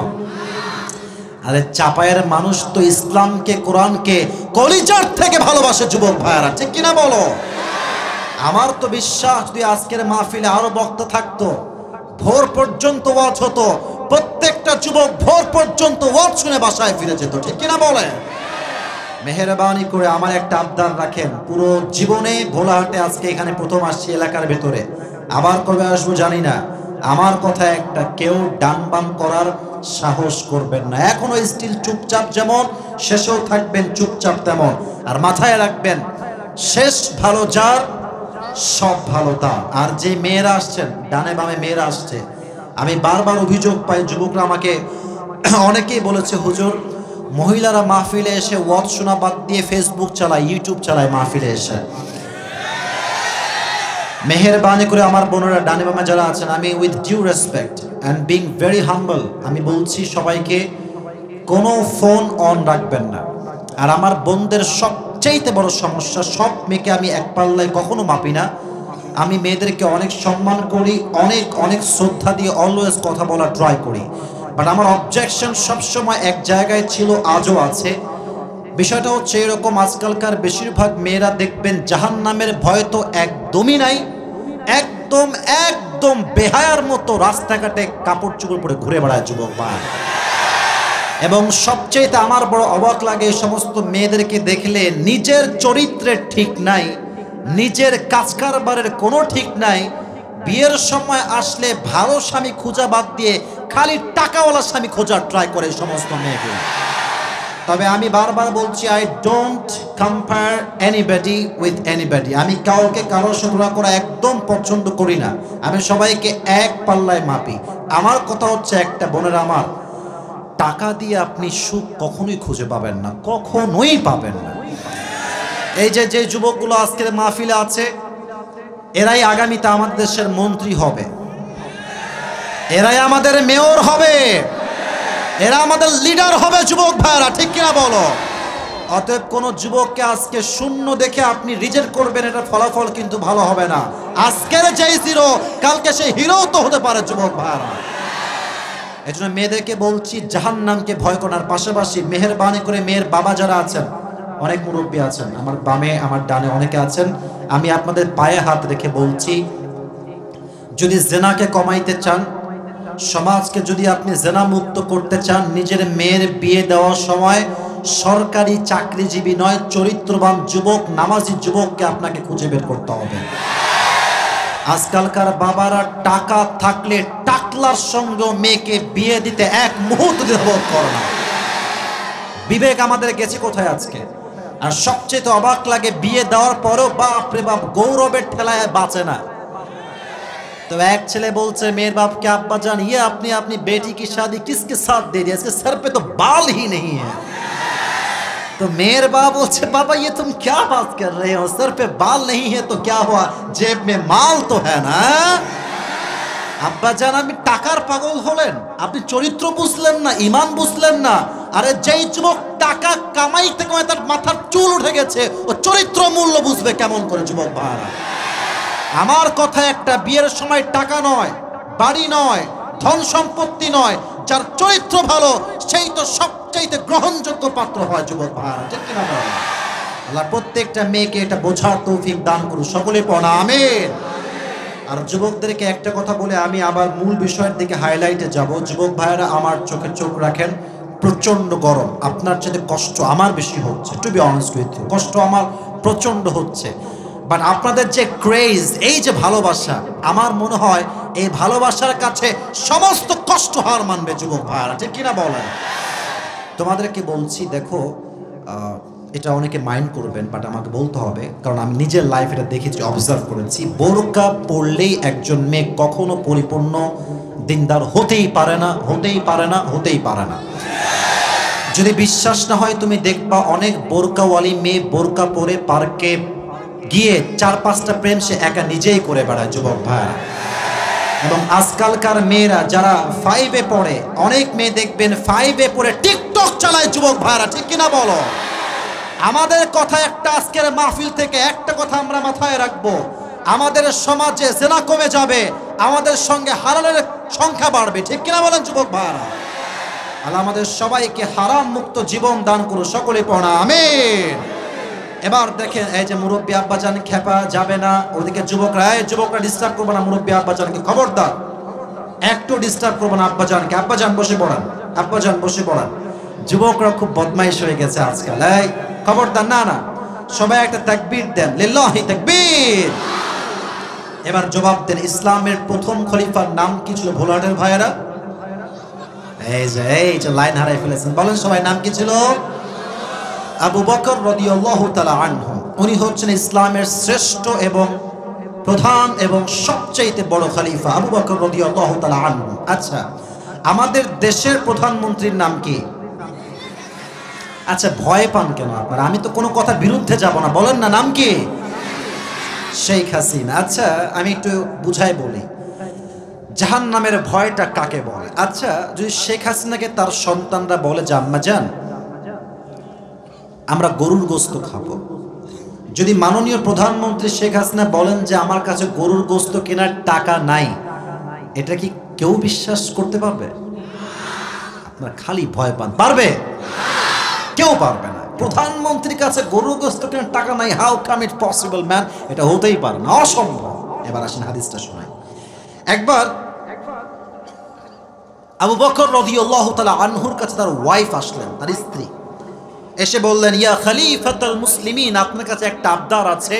আরে চাপায়ের মানুষ তো ইসলামকে, কোরআনকে কলিজার থেকে ভালোবাসে যুবক ভাইয়ারা, ঠিক কিনা বলো? আমার তো বিশ্বাস যদি আজকের মাহফিলে আরো বক্তা থাকতো, ভোর পর্যন্ত ওয়াজ হতো, প্রত্যেকটা যুবক ভোর পর্যন্ত ওয়াজ শুনে বাসায় ফিরে যেত, ঠিক কিনা বলে? মেহেরবানি করে আমার একটা আবদার রাখেন, পুরো জীবনে ভোলাহাটে আজকে এখানে প্রথম আসছি এলাকার ভেতরে, আবার কবে আসবো জানি না, আমার কথা একটা, কেউ ডান বাম করার সাহস করবেন না। এখনো স্টিল চুপচাপ যেমন, শেষেও থাকবেন চুপচাপ তেমন। আর মাথায় রাখবেন, শেষ ভালো যার, সব ভালো তার। আর যে মেয়েরা আসছেন, ডানে বামে মেয়েরা আসছে, আমি বারবার অভিযোগ পাই, যুবকরা আমাকে অনেকেই বলেছে, হুজুর মহিলারা মাহফিলে এসে ওয়াজ শোনা বাদ দিয়ে ফেসবুক চালায়, ইউটিউব চালায় মাহফিলে এসে। মেহেরবানি করে আমার বোনেরা ডানে বামে যারা আছেন, আমি with due respect and being very humble আমি বলছি সবাইকে, কোনো ফোন অন রাখবেন না। আর আমার বোনদের সবচাইতে বড় সমস্যা, সব মেয়েকে আমি এক পাল্লায় কখনো মাপি না, আমি মেয়েদেরকে অনেক সম্মান করি, অনেক অনেক শ্রদ্ধা দিয়ে অলওয়েজ কথা বলা ট্রাই করি। বাট আমার অবজেকশন সবসময় এক জায়গায় ছিল, আজও আছে। বিষয়টা হচ্ছে এরকম, আজকালকার বেশিরভাগ মেয়েরা দেখবেন জাহান্নামের ভয় তো একদমই নাই, একদম একদম বেহায়ার মতো রাস্তাঘাটে কাপড় চোপড় পরে ঘুরে বেড়ায় যুবক ভাই। এবং সবচেয়ে আমার বড় অবাক লাগে, এই সমস্ত মেয়েদেরকে দেখলে নিজের চরিত্রের ঠিক নাই, নিজের কাজ কারবারের কোনো ঠিক নাই, বিয়ের সময় আসলে ভালো স্বামী খোঁজা বাদ দিয়ে খালি টাকাওয়ালা স্বামী খোঁজার ট্রাই করে এই সমস্ত মেয়েগুলো। তবে আমি বারবার বলছি, I don't compare anybody with anybody. আমি কাউকে কারোর সাথে তুলনা করা একদম পছন্দ করি না, আমি সবাইকে এক পাল্লায় মাপি। আমার কথা হচ্ছে একটা, বোনেরা আমার, টাকা দিয়ে আপনি সুখ কখনোই খুঁজে পাবেন না, কখনোই পাবেন না। এই যে যে যুবকগুলো আজকের মাহফিলে আছে, এরাই আগামীতে আমাদের দেশের মন্ত্রী হবে, এরাই আমাদের মেয়র হবে, এরা আমাদের লিডার হবে যুবক ভাইরা, ঠিক কিনা বলো? অতএব কোন যুবককে আজকে শূন্য দেখে আপনি রিজেক্ট করবেন, এটার ফলাফল কিন্তু ভালো হবে না। আজকের যেই জিরো, কালকে সেই হিরো তো হতে পারে যুবক ভাইরা। এজন্য মেয়েদেরকে বলছি, জাহান্নামকে ভয় করার পাশাপাশি মেহেরবানি করে মেয়ের বাবা যারা আছেন, অনেক মুরব্বী আছেন, আমার বামে আমার ডানে অনেকে আছেন, আমি আপনাদের পায়ে হাত রেখে বলছি, যদি জেনাকে কমাইতে চান, সমাজকে যদি আপনি জেনা মুক্ত করতে চান, নিজের মেয়ের বিয়ে দেওয়ার সময় সরকারি চাকরিজীবী নয়, চরিত্রবান যুবক, নামাজি যুবককে আপনাকে খুঁজে বের করতে হবে। আজকালকার বাবারা টাকা থাকলে টাকলার সঙ্গে মেয়েকে বিয়ে দিতে এক মুহূর্ত দ্বিধাবোধ করে না। বিবেক আমাদের গেছে কোথায় আজকে? আর সবচেয়ে অবাক লাগে, বিয়ে দেওয়ার পরেও বাপরে বাপ গৌরবের ঠেলায় বাঁচে না। तो एक छेले बोलছে मेरे बाप के अब्बा जान, ये अपनी बेटी की शादी किसके साथ दे दिया, इसके सर पे तो बाल ही नहीं है। तो मेरे बाप बोलছে बाबा ये तुम क्या बात कर रहे हो, सर पे बाल नहीं है तो क्या हुआ, जेब में माल तो है ना। আব্বা জান আপনি টাকার পাগল হলেন, আপনি চরিত্র বুঝলেন না, ঈমান বুঝলেন না। আরে যেই যুবক টাকা কামাইতে কামাইতে তার মাথার চুল উঠে গেছে, ও চরিত্র মূল্য বুঝবে কেমন করে যুবক ভাইরা? আমার কথা একটা, বিয়ের সময় টাকা নয়, বাড়ি নয়, ধন সম্পত্তি নয়, যার চরিত্র ভালো সেই তো সবচাইতে গ্রহণযোগ্য পাত্র হয় যুবক ভাইরা, ঠিক কিনা বলেন? আল্লাহ প্রত্যেকটা মেয়েকে এটা বোঝার তৌফিক দান করুন, সকলে পড়া আমিন। আর যুবকদেরকে একটা কথা বলে আমি আবার মূল বিষয়ের দিকে হাইলাইটে যাব। যুবক ভাইয়েরা আমার চোখে চোখ রাখেন, প্রচন্ড গরম, আপনার চেয়ে কষ্ট আমার বেশি হচ্ছে, to be honest with you, কষ্ট আমার প্রচন্ড হচ্ছে। বাট আপনাদের যে ক্রেজ, এই যে ভালোবাসা, আমার মনে হয় এই ভালোবাসার কাছে সমস্ত কষ্ট হার মানবে যুবক ভাইয়েরা, ঠিক কিনা বলেন? তোমাদেরকে বলছি, দেখো এটা অনেকে মাইন্ড করবেন, বাট আমাকে বলতে হবে, কারণ আমি নিজের লাইফ এটা দেখেছি, অবজার্ভ করেছি। বোরকা পরলেই একজন মেয়ে কখনো পরিপূর্ণ দিনদার হতেই পারে না, হতেই পারে না, হতেই পারে না। যদি বিশ্বাস না হয় তুমি দেখবা অনেক বোরকাওয়ালি মেয়ে বোরকা পরে পার্কে গিয়ে 4-5টা প্রেম সে একা নিজেই করে বেড়ায় যুবক ভাইরা। এবং আজকালকার মেয়েরা যারা 5-এ পড়ে, অনেক মেয়ে দেখবেন 5-এ পড়ে টিকটক চালায় যুবক ভাইরা, ঠিক কিনা বলো? আমাদের কথা একটা, আজকের মাহফিল থেকে একটা কথা আমরা মাথায় রাখবো, আমাদের সমাজে জেনা কমে যাবে, আমাদের সঙ্গে হারালের সংখ্যা বাড়বে, ঠিক কিনা বলেন যুবক ভাইরা? আল্লাহ আমাদের সবাইকে হারাম মুক্ত জীবন দান করুন, সকলে পড়া আমিন। এবার দেখেন এই যে মুরব্বী আব্বাজান খেপা যাবে না, ওদিকে যুবকরা ডিস্টার্ব করবে না মুরব্বী আব্বাজানকে, খবরদার একটু ডিস্টার্ব করবে না আব্বাজানকে। আব্বাজান বসে পড়ান, আব্বাজান বসে পড়ান। যুবকরা খুব বদমাইশ হয়ে গেছে আজকাল, এই খবরদার, না না, সবাই একটা তাকবীর দেন, লিল্লাহি তাকবীর। এবার জবাব দেন, ইসলামের প্রথম খলিফার নাম কি ছিল ভোলাটের ভাইয়েরা? এই যে লাইন হারাই ফেলেছেন, বলেন সবাই নাম কি ছিল? আবু বকর রাদিয়াল্লাহু তাআলা আনহু। উনি হচ্ছেন ইসলামের শ্রেষ্ঠ এবং প্রধান এবং সবচেয়ে বড় খলিফা, আবু বকর রাদিয়াল্লাহু তাআলা আনহু। আচ্ছা, আমাদের দেশের প্রধানমন্ত্রীর নাম কি? আচ্ছা, ভয় পান কেন আপনারা? আমি তো কোনো কথা বিরুদ্ধে যাব না, বলেন না নাম কি? শেখ হাসিনা। আচ্ছা, আমি একটু বুঝাই বলি, জাহান্নামের ভয়টা কাকে বলে? আচ্ছা, যদি শেখ হাসিনাকে তার সন্তানরা বলে যে আম্মা জান আমরা গরুর গোস্ত খাবো, যদি মাননীয় প্রধানমন্ত্রী শেখ হাসিনা বলেন যে আমার কাছে গরুর গোস্ত কেনার টাকা নাই, এটা কি কেউ বিশ্বাস করতে পারবে? আপনারা খালি ভয় পান, পারবে? কেউ পারবে না। প্রধানমন্ত্রীর কাছে গরুর গোস্ত কেনার টাকা নাই, how come it possible man? এটা হতেই পারে না, অসম্ভব। এবার আসেন হাদিসটা শোনাই। একবার আবু বকর রাদিয়াল্লাহু তাআলা আনহুর কাছে তার ওয়াইফ আসলেন, তার স্ত্রী এসে বললেন, ইয়া খলিফাতুল মুসলিমিন, আপনার কাছে একটা আবদার আছে,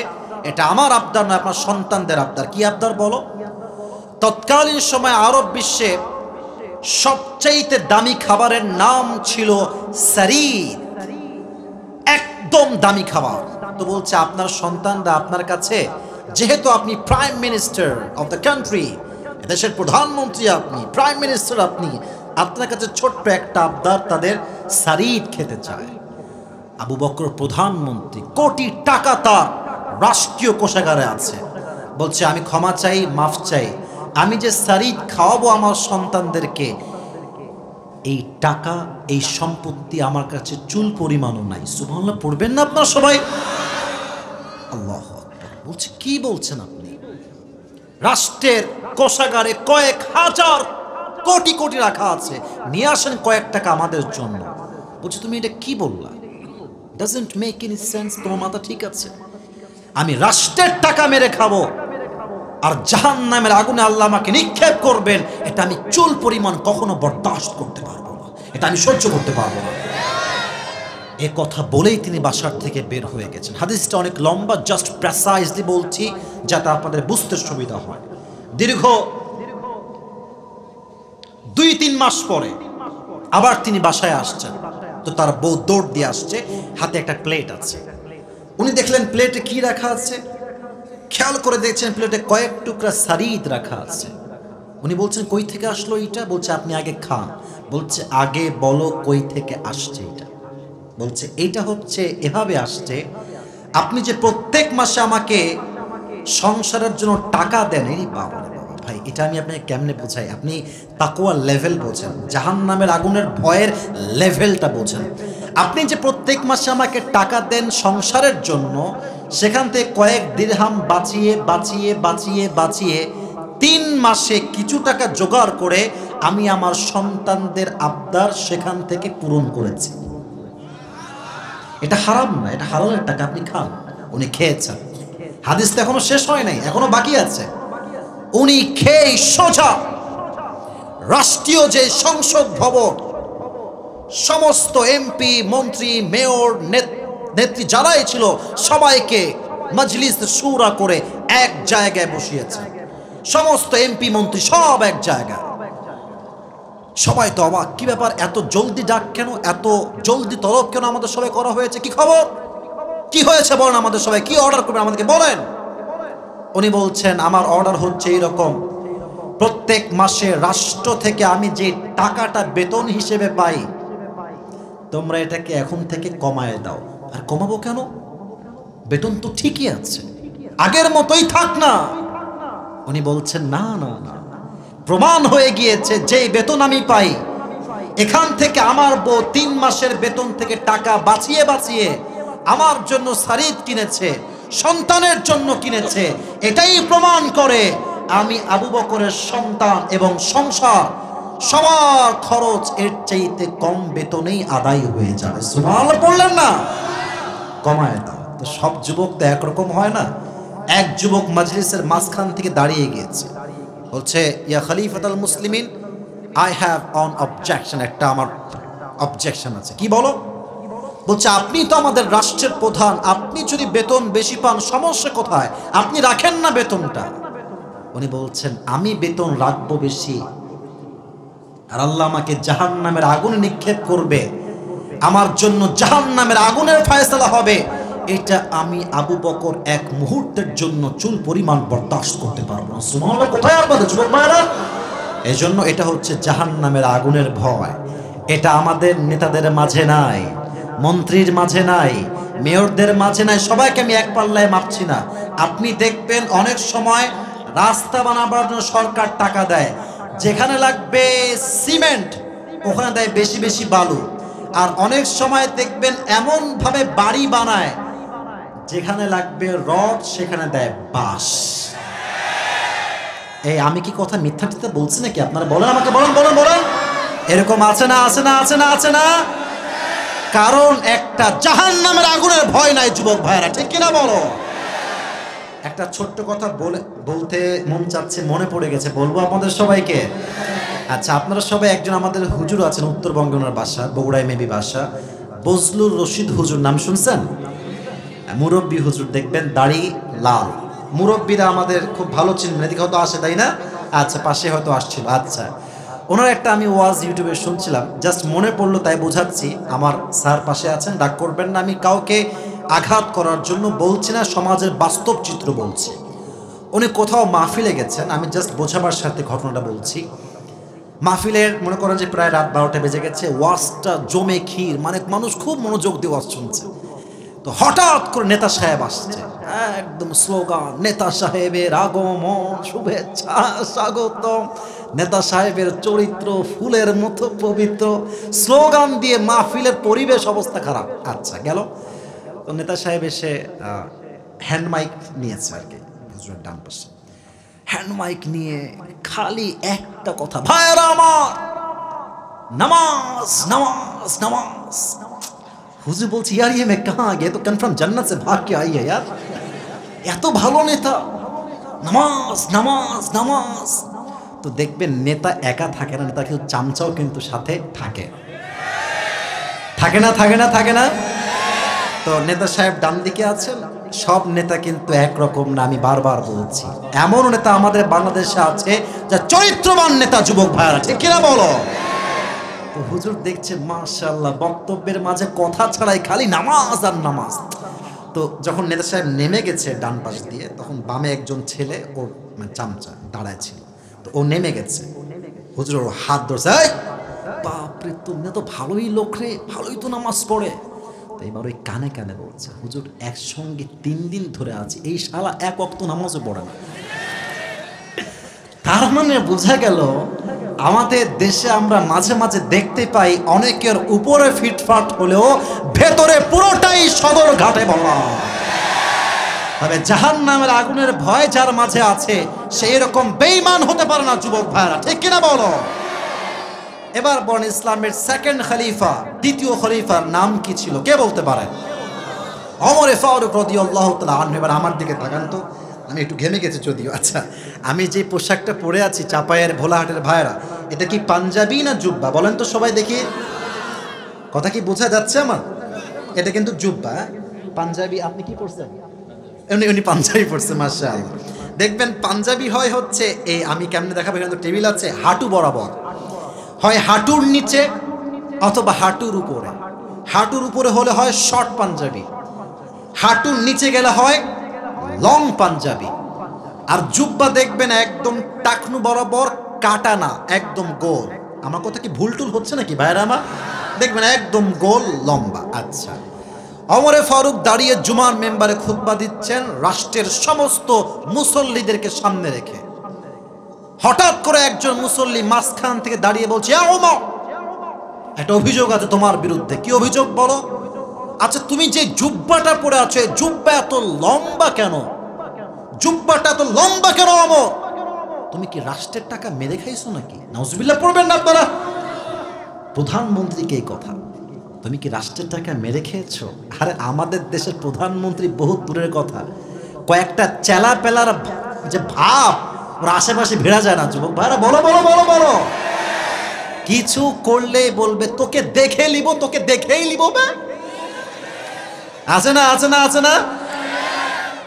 এটা আমার আবদার নয়, আপনার সন্তানদের আবদার। কি আবদার বলো? তৎকালীন সময় আরব বিশ্বে সবচাইতে দামি খাবারের নাম ছিল সারিদ, একদম দামি খাবার। তো বলছে আপনার সন্তানরা আপনার কাছে, যেহেতু আপনি prime minister of the country, দেশের প্রধানমন্ত্রী আপনি, প্রাইম মিনিস্টার আপনি, আপনার কাছে ছোট্ট একটা আবদার, তাদের সারিদ খেতে চায়। আবু বকর প্রধানমন্ত্রী, কোটি টাকা তার রাষ্ট্রীয় কোষাগারে আছে, বলছে আমি ক্ষমা চাই, মাফ চাই, আমি যে সারিদ খাওয়াবো আমার সন্তানদেরকে, এই টাকা এই সম্পত্তি আমার কাছে চুল পরিমাণও নাই। সুবহানাল্লাহ পড়বেন না আপনারা সবাই? আল্লাহু আকবার। বলছে কি বলছেন আপনি? রাষ্ট্রের কোষাগারে কয়েক হাজার কোটি কোটি রাখা আছে, নিয়ে আসেন কয়েক টাকা আমাদের জন্য। বলছে তুমি এটা কি বললা? Doesn't make any sense. তোমার মাথা ঠিক আছে? আমি রাষ্ট্রের টাকা মেরে খাবো আর জাহান্নামের আগুনে আল্লাহ আমাকে নিক্ষেপ করবেন, এটা আমি চুল পরিমাণ কখনো বরদাস্ত করতে পারবো না, এটা আমি সহ্য করতে পারবো না। এ কথা বলেই তিনি বাসার থেকে বের হয়ে গেছেন। হাদিসটা অনেক লম্বা, জাস্ট প্রেসাইজলি বলছি যাতে আপনাদের বুঝতে সুবিধা হয়। দীর্ঘ 2-3 মাস পরে আবার তিনি বাসায় আসছেন, তো তার বউ দৌড় দিয়ে আসছে, হাতে একটা প্লেট আছে। উনি দেখলেন প্লেটে কি রাখা আছে, খেয়াল করে দেখছেন প্লেটে কয়েক টুকরা সারিদ রাখা আছে। উনি বলছেন কই থেকে আসলো এটা? বলছে আপনি আগে খান। বলছে আগে বলো কই থেকে আসছে এটা? বলছে এইটা হচ্ছে এভাবে আসছে, আপনি যে প্রত্যেক মাসে আমাকে সংসারের জন্য টাকা দেন। এই বাবা রে বাবা, ভাই এটা আমি আপনাকে কেমনে বোঝাই? আপনি তাকওয়ার লেভেল বোঝেন, জাহান্নামের আগুনের ভয়ের লেভেলটা বোঝেন। আপনি যে প্রত্যেক মাসে আমাকে টাকা দেন সংসারের জন্য, সেখান থেকে কয়েক দিরহাম বাঁচিয়ে বাঁচিয়ে বাঁচিয়ে বাঁচিয়ে 3 মাসে কিছু টাকা জোগাড় করে আমি আমার সন্তানদের আবদার সেখান থেকে পূরণ করেছি। এটা হারাম না, এটা হালালের টাকা, আপনি খান। উনি খেয়েছেন। হাদিসটা এখনো শেষ হয় নাই, এখনো বাকি আছে। উনি খেয়ে সোজা রাষ্ট্রীয় যে সংসদ ভবন, সমস্ত এমপি মন্ত্রী মেয়র নেত্রী যারাই ছিল সবাইকে মজলিস শুরা করে এক জায়গায় বসিয়েছে। সমস্ত এমপি মন্ত্রী সব এক জায়গায়। সবাই তো অবাক, কি ব্যাপার, এত জলদি ডাক কেন, এত জলদি তলব কেন আমাদের সবাই করা হয়েছে, কি খবর, কি হয়েছে বলেন আমাদের সবাই, কি অর্ডার করবেন আমাদেরকে বলেন। উনি বলছেন আমার অর্ডার হচ্ছে এইরকম, প্রত্যেক মাসে রাষ্ট্র থেকে আমি যে টাকাটা বেতন হিসেবে পাই, তোমরা এটাকে এখন থেকে কমায় দাও। আর কমাবো কেন? বেতন তো ঠিকই আছে, আগের মতোই থাক না। উনি বলছেন না না না, প্রমাণ হয়ে গিয়েছে যে বেতন আমি পাই, এখান থেকে আমার বউ 3 মাসের বেতন থেকে টাকা বাঁচিয়ে বাঁচিয়ে আমার জন্য শাড়ি কিনেছে, সন্তানের জন্য কিনেছে। এটাই প্রমাণ করে আমি আবু বকরের সন্তান এবং সংসার সবার খরচ এর চাইতে কম বেতনেই আদায় হয়ে যাবে। সুবহানাল্লাহ পড়লেন না? কমায় দাও। তো সব যুবক তো একরকম হয় না। এক যুবক মাজলিসের মাঝখান থেকে দাঁড়িয়ে গিয়েছে, বলছে ইয়া খলিফাতুল মুসলিমিন, আই হ্যাভ অন অবজেকশন। একটা আমার অবজেকশন আছে। কি বলো? বলছে আপনি তো আমাদের রাষ্ট্রের প্রধান, আপনি যদি বেতন বেশি পান সমস্যা কোথায়? আপনি রাখেন না বেতনটা। উনি বলছেন আমি বেতন রাখবো বেশি, আর আল্লাহ আমাকে জাহান্নামের আগুনে নিক্ষেপ করবে, আমার জন্য জাহান্নামের আগুনের ফয়সালা হবে, এটা আমি আবু বকর এক মুহূর্তের জন্য চুল পরিমাণ বরদাস্ত করতে পারবো না। সুবহানাল্লাহ। কোথায় আপনাদের যুবক ভাইরা? এজন্য এটা হচ্ছে জাহান্নামের আগুনের ভয়। এটা আমাদের নেতাদের মাঝে নাই, মন্ত্রীর মাঝে নাই, মেয়রদের মাঝে নাই। সবাইকে আমি এক পাল্লায় মাপছি না। আপনি দেখবেন অনেক সময় রাস্তা বানাবার জন্য সরকার টাকা দেয়, যেখানে লাগবে সিমেন্ট ওখানে দেয় বেশি বেশি বালু। আর অনেক সময় দেখবেন এমন ভাবে বাড়ি বানায়, যেখানে লাগবে রড সেখানে দেয় বাঁশ। এই আমি কি কথা মিথ্যাটিতে বলছি নাকি? আপনারা বলেন, আমাকে বলেন বলেন বলেন। এরকম আছে না আছে না আছে না আছে না? কারণ একটা জাহান্নামের আগুনের ভয় নাই যুবক ভাইরা, ঠিক কিনা বলো? একটা ছোট্ট কথা বলতে মন চাচ্ছে, মনে পড়ে গেছে, বলবো আপনাদের সবাইকে। আচ্ছা, আপনারা সবাই একজন আমাদের হুজুর আছেন, উত্তরবঙ্গে ওনার বাসা, বগুড়ায় মেবি বাসা, বজলুর রশিদ হুজুর, নাম শুনছেন? মুরব্বী হুজুর, দেখবেন দাড়ি লাল। মুরব্বীরা আমাদের খুব ভালো চিনবেন, এদিকে হয়তো আসে তাই না? আচ্ছা, পাশে হয়তো আসছিল। আচ্ছা, ওনার একটা আমি ওয়াজ ইউটিউবে শুনছিলাম, জাস্ট মনে পড়লো তাই বোঝাচ্ছি। আমার স্যার পাশে আছেন, রাগ করবেন না, আমি কাউকে আঘাত করার জন্য বলছি না, সমাজের বাস্তব চিত্র বলছি। উনি কোথাও মাহফিলে গেছেন, আমি জাস্ট বোঝাবার সাথে ঘটনাটা বলছি। মাহফিলের মনে করেন যে প্রায় রাত 12টা বেজে গেছে, ওয়াজটা জমে ক্ষীর, মানে মানুষ খুব মনোযোগ দিয়ে ওয়াজ শুনছে। তো হঠাৎ করে নেতা সাহেব আসছে, একদম স্লোগান, নেতা সাহেবের আগমন, শুভেচ্ছা, স্বাগতম। নেতা সাহেবের চরিত্র ফুলের মতো পবিত্র, স্লোগান দিয়ে মাহফিলের পরিবেশ অবস্থা খারাপ। আচ্ছা, গেল। তো নেতা সাহেব এসে হ্যান্ড মাইক নিয়েছে আর কি, হুজুরের ডান পাশে হ্যান্ড মাইক নিয়ে খালি একটা কথা, ভাইরা আমার, নামাজ নামাজ নামাজ। হুজুর বলছি यार ये मैं कहाँ गया, तो कन्फर्म जन्नत से भाग के आई है यार। এত ভালো নেতা, নামাজ নামাজ নামাজ। তো দেখবেন নেতা একা থাকে না, নেতা কিন্তু চামচাও কিন্তু সাথে থাকে, থাকে না থাকে না থাকে না? তো নেতা সাহেব ডান দিকে আছেন। সব নেতা কিন্তু একরকম না, আমি বারবার বলছি। এমন নেতা আমাদের বাংলাদেশে আছে যা চরিত্রবান নেতা, যুবক ভাইরা, ঠিক কিনা বলো? তো হুজুর দেখছে মাশাআল্লাহ, বক্তব্যের মাঝে কথা ছাড়াই খালি নামাজ আর নামাজ। তো যখন নেতা সাহেব নেমে গেছে ডান পাশ দিয়ে, তখন বামে একজন ছেলে, ওর মানে চামচা দাঁড়ায় ছিল, তো ও নেমে গেছে। হুজুর ওর হাত ধরছে, বাপরে তুমি তো ভালোই লোক রে, ভালোই তো নামাজ পড়ে। তো এবার ওই কানে কানে বলছে, হুজুর একসঙ্গে 3 দিন ধরে আছে, এই শালা এক ওয়াক্ত নামাজও পড়ে না। তার মানে বোঝা গেল আমাদের দেশে আমরা মাঝে মাঝে দেখতে পাই অনেকের উপরে ফিটফাট হলেও ভেতরে পুরোটাই সদর ঘাটে বলা। তবে জাহান্নামের আগুনের ভয় যার মাঝে আছে, সেই রকম বেঈমান হতে পারে না, যুবক ভাইরা, ঠিক কিনা বলো? এবার বলেন, ইসলামের সেকেন্ড খলিফা, দ্বিতীয় খলিফার নাম কি ছিল? কে বলতে পারেন? ওমর ফারুক রাদিয়াল্লাহু তাআলা আনহু। এবার আমার দিকে তাকান তো, আমি একটু ঘেমে গেছি যদিও। আচ্ছা, আমি যে পোশাকটা পরে আছি, চাপায়ের ভোলাহাটের ভাইরা, এটা কি পাঞ্জাবি না জুব্বা? বলেন তো সবাই দেখি, কথা কি বোঝা যাচ্ছে আমার? এটা কিন্তু জুব্বা, পাঞ্জাবি। আপনি কি পরছেন? উনি পাঞ্জাবি পরছে, মাশাআল্লাহ। দেখবেন পাঞ্জাবি হয় হচ্ছে এই, আমি কেমনে দেখাবো, এখানে তো টেবিল আছে, হাঁটু বরাবর, হয় হাঁটুর নিচে অথবা হাঁটুর উপরে। হাঁটুর উপরে হলে হয় শর্ট পাঞ্জাবি, হাঁটুর নিচে গেলে হয় লং পাঞ্জাবি। আর জুব্বা দেখবেন একদম টাকনু বরাবর, কাটা না, একদম গোল। আমার কথা কি ভুল টুল হচ্ছে নাকি ভাইরা আমার? দেখবেন একদম গোল লম্বা। আচ্ছা, ওমরে ফারুক দাঁড়িয়ে জুমার মেম্বারে খুতবা দিচ্ছেন রাষ্ট্রের সমস্ত মুসল্লিদেরকে সামনে রেখে। হঠাৎ করে একজন মুসল্লি মাঝখান থেকে দাঁড়িয়ে বলছে, ইয়া ওমর, একটা অভিযোগ আছে তোমার বিরুদ্ধে। কি অভিযোগ বলো? আচ্ছা, তুমি যে জুব্বাটা পরে আছো, জুব্বা এত লম্বা কেন? জুব্বাটা এত লম্বা কেন ওমর? তুমি কি রাষ্ট্রের টাকা মেরে খাইছো নাকি? নাউজুবিল্লাহ পড়বেন না আপনারা। প্রধানমন্ত্রীকে এই কথা, তুমি কি রাষ্ট্রের টাকা মেরে খেয়েছো? আরে আমাদের দেশের প্রধানমন্ত্রী বহুত দূরের কথা, কয়েকটা চেলা পেলার যে ভাব ওর আশেপাশে ভিড়া যায় না। যুবক ভাইরা বলো বলো বলো বলো, কিছু করলে বলবে তোকে দেখে লিব, তোকে দেখেই লিব। আছে না আছে না আছে না?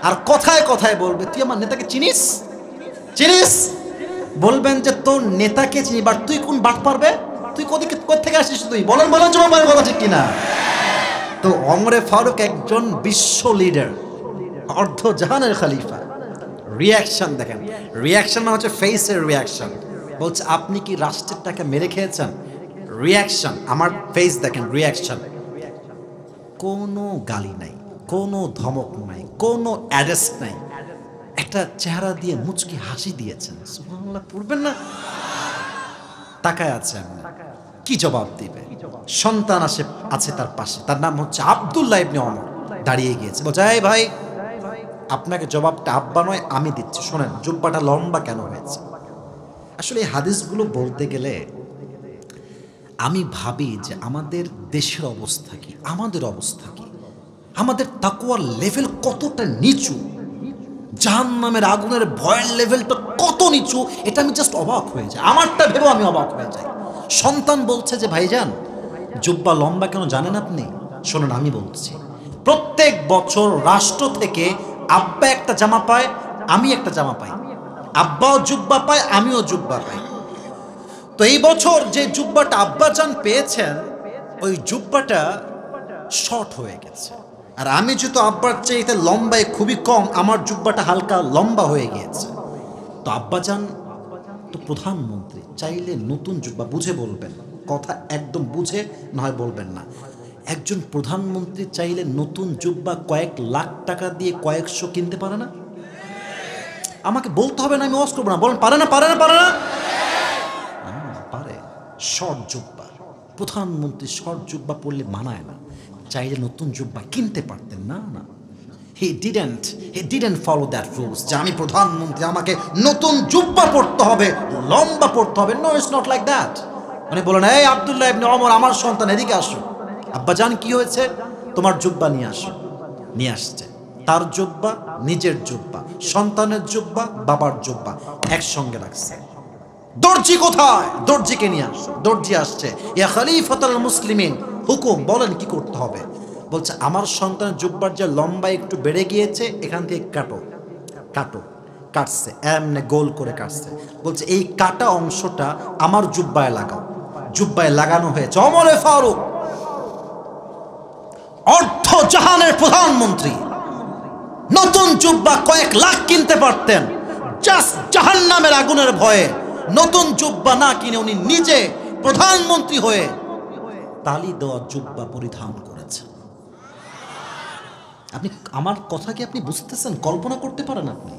আর কথায় কথায় বলবে, তুই আমার নেতাকে চিনিস? চিনিস? বলবেন যে তোর নেতাকে চিনি, বাট তুই কোন বাট পারবে? তুই কোথেকে আসিস? তুই বলেন বলেন জবাবের কথা ঠিক কিনা? তো ওমরে ফারুক একজন বিশ্ব লিডার, অর্ধ জাহানের খলিফা। রিয়াকশন দেখেন, রিয়াকশন মানে হচ্ছে ফেসের রিয়াকশন। বলছে আপনি কি রাষ্ট্রের টাকা মেরে খেয়েছেন? রিয়াকশন, আমার ফেস দেখেন, রিয়াকশন। কোনো গালি নাই, কোনো ধমক নাই, কোনো অ্যারেস্ট নাই, একটা চেহারা দিয়ে মুচকি হাসি দিয়েছেন। সুবহানাল্লাহ পড়বেন না? তাকায় আছেন, কি জবাব দিবে? সন্তান আছে তার পাশে, তার নাম হচ্ছে আব্দুল্লাহ ইবনে ওমর। দাঁড়িয়ে গিয়েছে, বলছে এই ভাই, আপনাকে জবাবটা আব্বা নয় আমি দিচ্ছি। শোনেন, জুব্বাটা লম্বা কেন হয়েছে? আসলে এই হাদিসগুলো বলতে গেলে আমি ভাবি যে আমাদের দেশের অবস্থা কি, আমাদের অবস্থা কি, আমাদের তাকওয়ার লেভেল কতটা নিচু, জাহান্নামের আগুনের ভয়ের লেভেলটা কত নিচু, এটা আমি জাস্ট অবাক হয়ে যাই। আমারটা ভেবেও আমি অবাক হয়ে যাই। সন্তান বলছে যে ভাইজান জুব্বা লম্বা কেন জানেন আপনি? শোনেন আমি বলছি, প্রত্যেক বছর রাষ্ট্র থেকে আব্বা একটা জামা পায়, আমি একটা জামা পাই, আব্বাও জুব্বা পায়, আমিও জুব্বা পাই। তো এই বছর যে জুব্বাটা আব্বাজান পেয়েছেন, ওই জুব্বাটা শর্ট হয়ে গেছে। আর আমি যেহেতু আব্বার চাইতে লম্বায় খুবই কম, আমার জুব্বাটা হালকা লম্বা হয়ে গিয়েছে। তো আব্বাজান তো প্রধানমন্ত্রী, চাইলে নতুন জুব্বা, বুঝে বলবেন, কথা একদম বুঝে না হয় বলবেন না। একজন প্রধানমন্ত্রী চাইলে নতুন জুব্বা কয়েক লাখ টাকা দিয়ে কয়েকশো কিনতে পারে না? আমাকে বলতে হবে না, আমি ওয়াজ করবো না, বলেন পারে না পারে না পারে না? পারে। শর্ট জুব্বা, প্রধানমন্ত্রী শর্ট জুব্বা পরলে মানায় না, চাইলে নতুন জুব্বা কিনতে পারতেন না। না, he didn't follow that rules যে আমি প্রধানমন্ত্রী, আমাকে নতুন জুব্বা পরতে হবে, লম্বা পরতে হবে। No, it's not like that. মানে বলেন, এই আব্দুল্লাহ ইবনে ওমর, আমার সন্তান এদিকে আসো। আব্বাজান কি হয়েছে? তোমার জুব্বা নিয়ে আসো। নিয়ে আসছে তার জুব্বা, নিজের জুব্বা, সন্তানের জুব্বা, বাবার জুব্বা একসঙ্গে রাখছে। দর্জি কোথায়? দর্জিকে নিয়ে আসছে। দর্জি আসছে, ইয়া খলিফাতুল মুসলিমিন, হুকুম, বলেন কি করতে হবে? বলছে আমার সন্তানের জুব্বার যে লম্বা একটু বেড়ে গিয়েছে, এখান থেকে কাটো। কাটো, কাটছে, এমনি গোল করে কাটছে। বলছে এই কাটা অংশটা আমার জুব্বায় লাগাও। জুব্বায় লাগানো হয়েছে। ওমরে ফারুক, অর্ধ জাহানের প্রধানমন্ত্রী, নতুন জুব্বা কয়েক লাখ কিনতে পারতেন, জাস্ট জাহান্নামের আগুনের ভয়ে নতুন জুব্বা না কিনে উনি নিজে প্রধানমন্ত্রী হয়ে তালি দেওয়া জুব্বা পরিধান করেছে। আপনি আমার কথা কি আপনি বুঝতেছেন? কল্পনা করতে পারেন আপনি?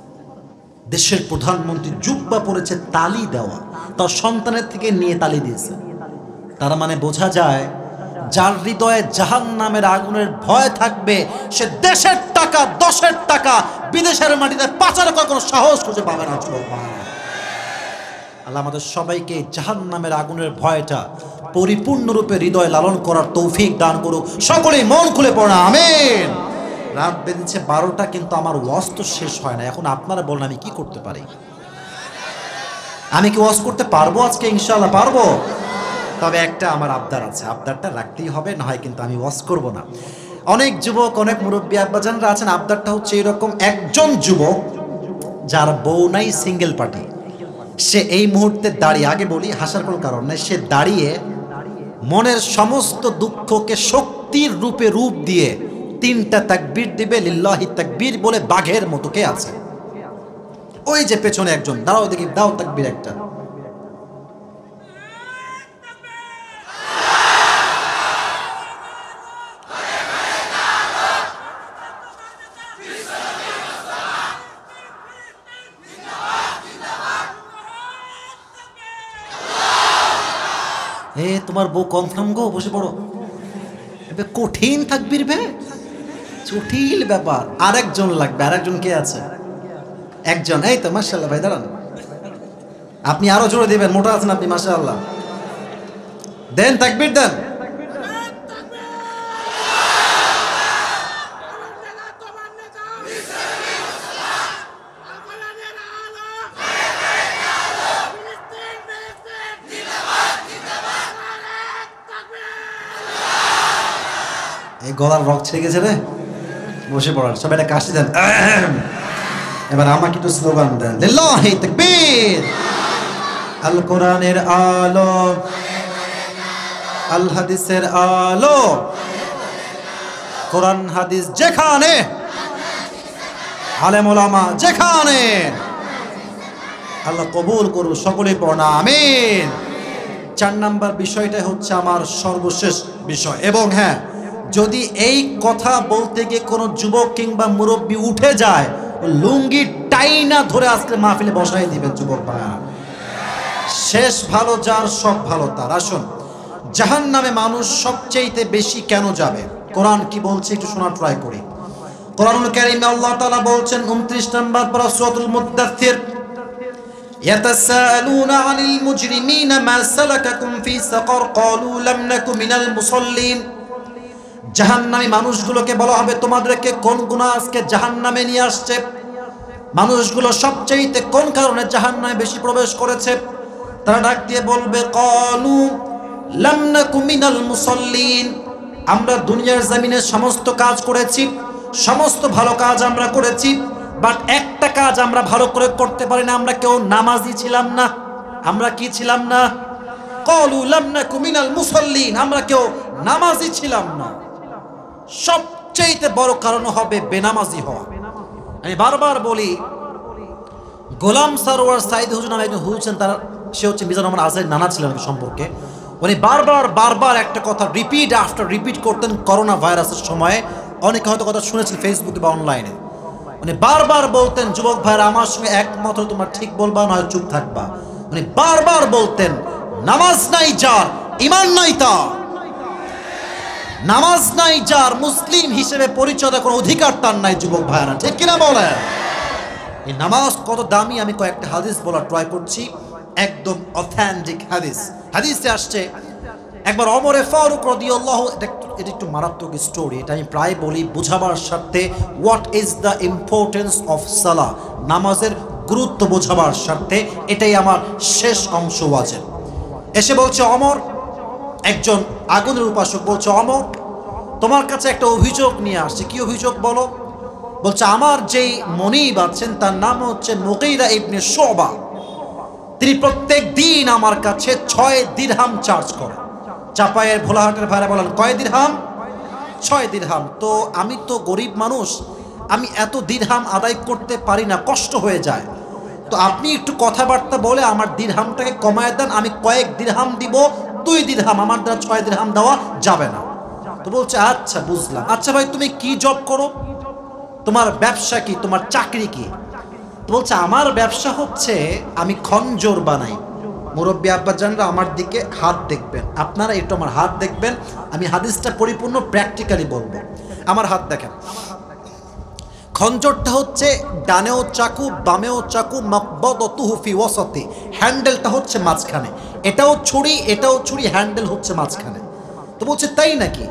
দেশের প্রধানমন্ত্রী জুব্বা পরেছে, তালি দেওয়া, তার সন্তানের থেকে নিয়ে তালি দিয়েছে। তার মানে বোঝা যায়, যার হৃদয়ে জাহান্নামের আগুনের ভয় থাকবে, সে দেশের টাকা, দশের টাকা বিদেশের মাটিতে পাচার করার কোনো সাহস খুঁজে পাবে না। আল্লাহ আমাদের সবাইকে জাহান্নামের আগুনের ভয়টা পরিপূর্ণরূপে হৃদয়ে লালন করার তৌফিক দান করুক। সকলেই মন খুলে পড়া আমিন। রাত বেজেছে 12টা, কিন্তু আমার ওয়াজ তো শেষ হয় না। এখন আপনারা বলেন আমি কি করতে পারি? আমি কি ওয়াজ করতে পারবো আজকে? ইনশাআল্লাহ পারবো। তবে একটা আমার আবদার আছে, আবদারটা রাখতেই হবে, না হয় কিন্তু আমি ওয়াজ করব না। অনেক যুবক, অনেক মুরব্বী আব্বাজানরা আছেন, আবদারটা হচ্ছে এরকম, একজন যুবক যার বউ নাই, সিঙ্গেল পার্টি, সে এই মুহূর্তে দাঁড়িয়ে, আগে বলি হাসার কোনো কারণ নেই, সে দাঁড়িয়ে মনের সমস্ত দুঃখকে শক্তির রূপে রূপ দিয়ে 3টা তাকবীর দিবে, লিল্লাহি তাকবীর বলে, বাঘের মতো। কে আছে? ওই যে পেছনে একজন, দাঁড়াও দেখি, দাও তাকবীর একটা। তোমার বউ কনফার্ম গো, বসে পড়ো। কঠিন তাকবীর বে, জটিল ব্যাপার। আরেকজন লাগবে, আরেকজন কে আছে? একজন, এই তো মাশাআল্লাহ ভাই, দাঁড়ান। আপনি আরো জোরে দিবেন, মোটা আছেন আপনি মাশাআল্লাহ। দেন তাকবীর দেন। এই গলার রক ছেড়ে গেছে রে, বসে পড়ার। সবাই একটা কাশি দেন। এবার আমাকে একটু স্লোগান দেন, লিল্লাহি তাকবীর। আল কোরআনের আলো, আল হাদিসের আলো, কোরআন হাদিস যেখানে, আলেম ওলামা যেখানে, আল্লাহ কবুল করুন। সকলে পড়না আমিন। 4 নাম্বার বিষয়টা হচ্ছে আমার সর্বশেষ বিষয়। এবং হ্যাঁ, যদি এই কথা বলতে গিয়ে কোনো যুবক কিংবা মুরব্বী উঠে যায়, লুঙ্গি টাইনা ধরে আজকে মাহফিলে বসাই দিবেন যুবক ভাইরা। শেষ ভালো যার, সব ভালো তার। আসুন, জাহান্নামে মানুষ সবচেয়ে বেশি কেন যাবে? কোরআন কি বলছে একটু শোনা ট্রাই করি। কোরআনুল কারীমে আল্লাহ তাআলা বলছেন 29 নম্বর পারা সূরাতুল মুদ্দাথির, ইয়াতাসাআলুনা আনিল মুজরিমিনা মা সালাকাকুম ফি সাকার ক্বালু লাম নাকু মিনাল মুসাল্লিন। জাহান্নামী মানুষগুলোকে বলা হবে, তোমাদেরকে কোন গুনাহ আজকে জাহান্নামে নিয়ে আসছে? মানুষগুলো সবচেয়ে কোন কারণে জাহান্নামে বেশি প্রবেশ করেছে? তারা ডাক দিয়ে বলবে, ক্বালু লাম নাকু মিনাল মুসাল্লিন। আমরা দুনিয়ার জমিনে সমস্ত কাজ করেছি, সমস্ত ভালো কাজ আমরা করেছি, বাট একটা কাজ আমরা ভালো করে করতে পারি না, আমরা কেউ নামাজি ছিলাম না। আমরা কি ছিলাম না? ক্বালু লাম নাকু মিনাল মুসাল্লিন, আমরা কেউ নামাজি ছিলাম না। সবচেয়ে বড় কারণ হবে বেনামাজি হওয়া। আমি বারবার বলি, গোলাম সরওয়ার সাইদ হুজুর নামে একজন হুজুর, তার সে হচ্ছে মিজানুর রহমান আজহারীর নানা ছিলেন সম্পর্কে। উনি বারবার একটা কথা রিপিট আফটার রিপিট করতেন করোনা ভাইরাসের সময়ে। অনেকে হয়তো কথা শুনেছেন ফেসবুকে বা অনলাইনে। উনি বারবার বলতেন, যুবক ভাইরা আমার সঙ্গে একমত হলে তোমরা ঠিক বলবা, নয় চুপ থাকবা। উনি বারবার বলতেন, নামাজ নাই যার, ঈমান নাই তার। নামাজ নাই যার, মুসলিম হিসেবে পরিচয় দেওয়ার কোনো অধিকার তার নাই। যুবক ভাইরা ঠিক কিনা বলেন? এই নামাজ কত দামি আমি কয়েকটা হাদিস বলার ট্রাই করছি, একদম অথেন্টিক হাদিস। হাদিসে আসছে, একবার ওমরে ফারুক রাদিয়াল্লাহু, এটা একটু মারাত্মক স্টোরি, এটা আমি প্রায় বলি বোঝাবার স্বার্থে। What is the importance of সালাহ, নামাজের গুরুত্ব বোঝাবার স্বার্থে এটাই আমার শেষ অংশ ওয়াজের। এসে বলছে ওমর, একজন আগুনের উপাসক বলছে, ওমর তোমার কাছে একটা অভিযোগ নিয়ে আসছে। কি অভিযোগ বলো? বলছে, আমার যেই মনিব আছেন তার নাম হচ্ছে মুগীরা ইবনে শুবা, তিনি প্রত্যেক দিন আমার কাছে 6 দিরহাম চার্জ করে। চাপায়ের ভোলাহাটের ভাইরা বলেন, কয় দিরহাম? 6 দিরহাম। তো আমি তো গরিব মানুষ, আমি এত দিরহাম আদায় করতে পারি না, কষ্ট হয়ে যায়। তো আপনি একটু কথাবার্তা বলে আমার দিরহামটাকে কমায় দেন, আমি কয়েক দিরহাম দিব, 2 দিরহাম, আমার দ্বারা 6 দিরহাম দেওয়া যাবে না। তো বলছে, আচ্ছা বুঝলাম। আচ্ছা ভাই, তুমি কি জব করো? তোমার ব্যবসা কি? তোমার চাকরি কি? তো বলছে, আমার ব্যবসা হচ্ছে আমি খঞ্জর বানাই। মুরব্বী আব্বাজানরা আমার দিকে হাত দেখবেন, আপনারা একটু আমার হাত দেখবেন, আমি হাদিসটা পরিপূর্ণ প্র্যাকটিক্যালি বলবো। আমার হাত দেখেন। খঞ্জরটা হচ্ছে ডানেও চাকু বামেও চাকু, মাকবাদাতুহু ফি ওয়াসাতি, হ্যান্ডেলটা হচ্ছে মাঝখানে। এটাও ছুরি, এটাও ছুরি, হ্যান্ডেল হচ্ছে মাঝখানে। তো বলছে, তাই নাকি?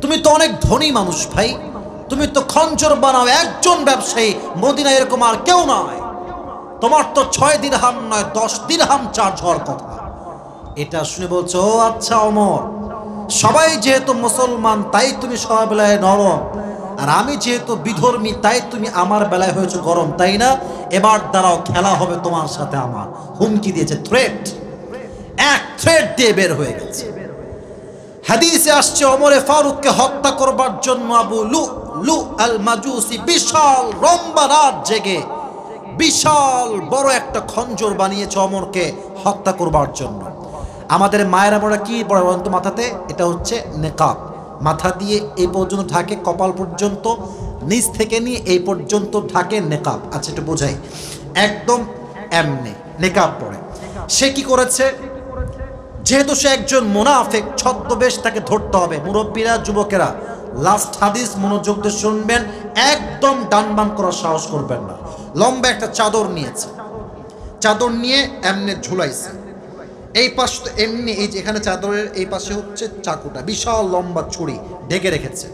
তুমি তো অনেক ধনী মানুষ ভাই, তুমি তো খঞ্জর বানাও, একজন ব্যবসায়ী মদিনায় এরকম আর কেউ নয়। তোমার তো 6 দিরহাম নয় 10 দিরহাম চার্জ হওয়ার কথা। এটা শুনে বলছো, ও আচ্ছা ওমর, সবাই যেহেতু মুসলমান তাই তুমি সবার বেলায় নরম, আর আমি যেহেতু বিধর্মী তাই তুমি আমার বেলায় হয়েছে গরম, তাই না? এবার দাঁড়াও, খেলা হবে তোমার সাথে আমার। হুমকি দিয়েছে, থ্রেট। এক থ্রেট দিয়ে বের হয়ে গেছে। হাদিসে আসছে, ওমরে ফারুককে হত্যা করবার জন্য আবু লু আল মাজুসি বিশাল লম্বা রাত জেগে বিশাল বড় একটা খঞ্জর বানিয়েছে ওমরকে হত্যা করবার জন্য। আমাদের মায়েরা বড় কি বলতো মাথাতে, এটা হচ্ছে নেকাব, মাথা দিয়ে এই পর্যন্ত ঢাকে, কপাল পর্যন্ত, নিচ থেকে নিয়ে এই পর্যন্ত ঢাকে নেকাব। আচ্ছা এটা বোঝাই, একদম এমনি নেকাব পরে। সে কি করেছে, যেহেতু সে একজন মুনাফিক, ছদ্মবেশ তাকে ধরতে হবে। মুরব্বীরা, যুবকেরা, লাস্ট হাদিস মনোযোগ দিয়ে শুনবেন, একদম ডান বাম করার সাহস করবেন না। লম্বা একটা চাদর নিয়েছে, চাদর নিয়ে এমনি ঝুলাইছে, এই পাশ তো এমনি, এই যে এখানে চাদরের এই পাশে হচ্ছে চাকুটা, বিশাল লম্বা ছুরি ঢেকে রেখেছে।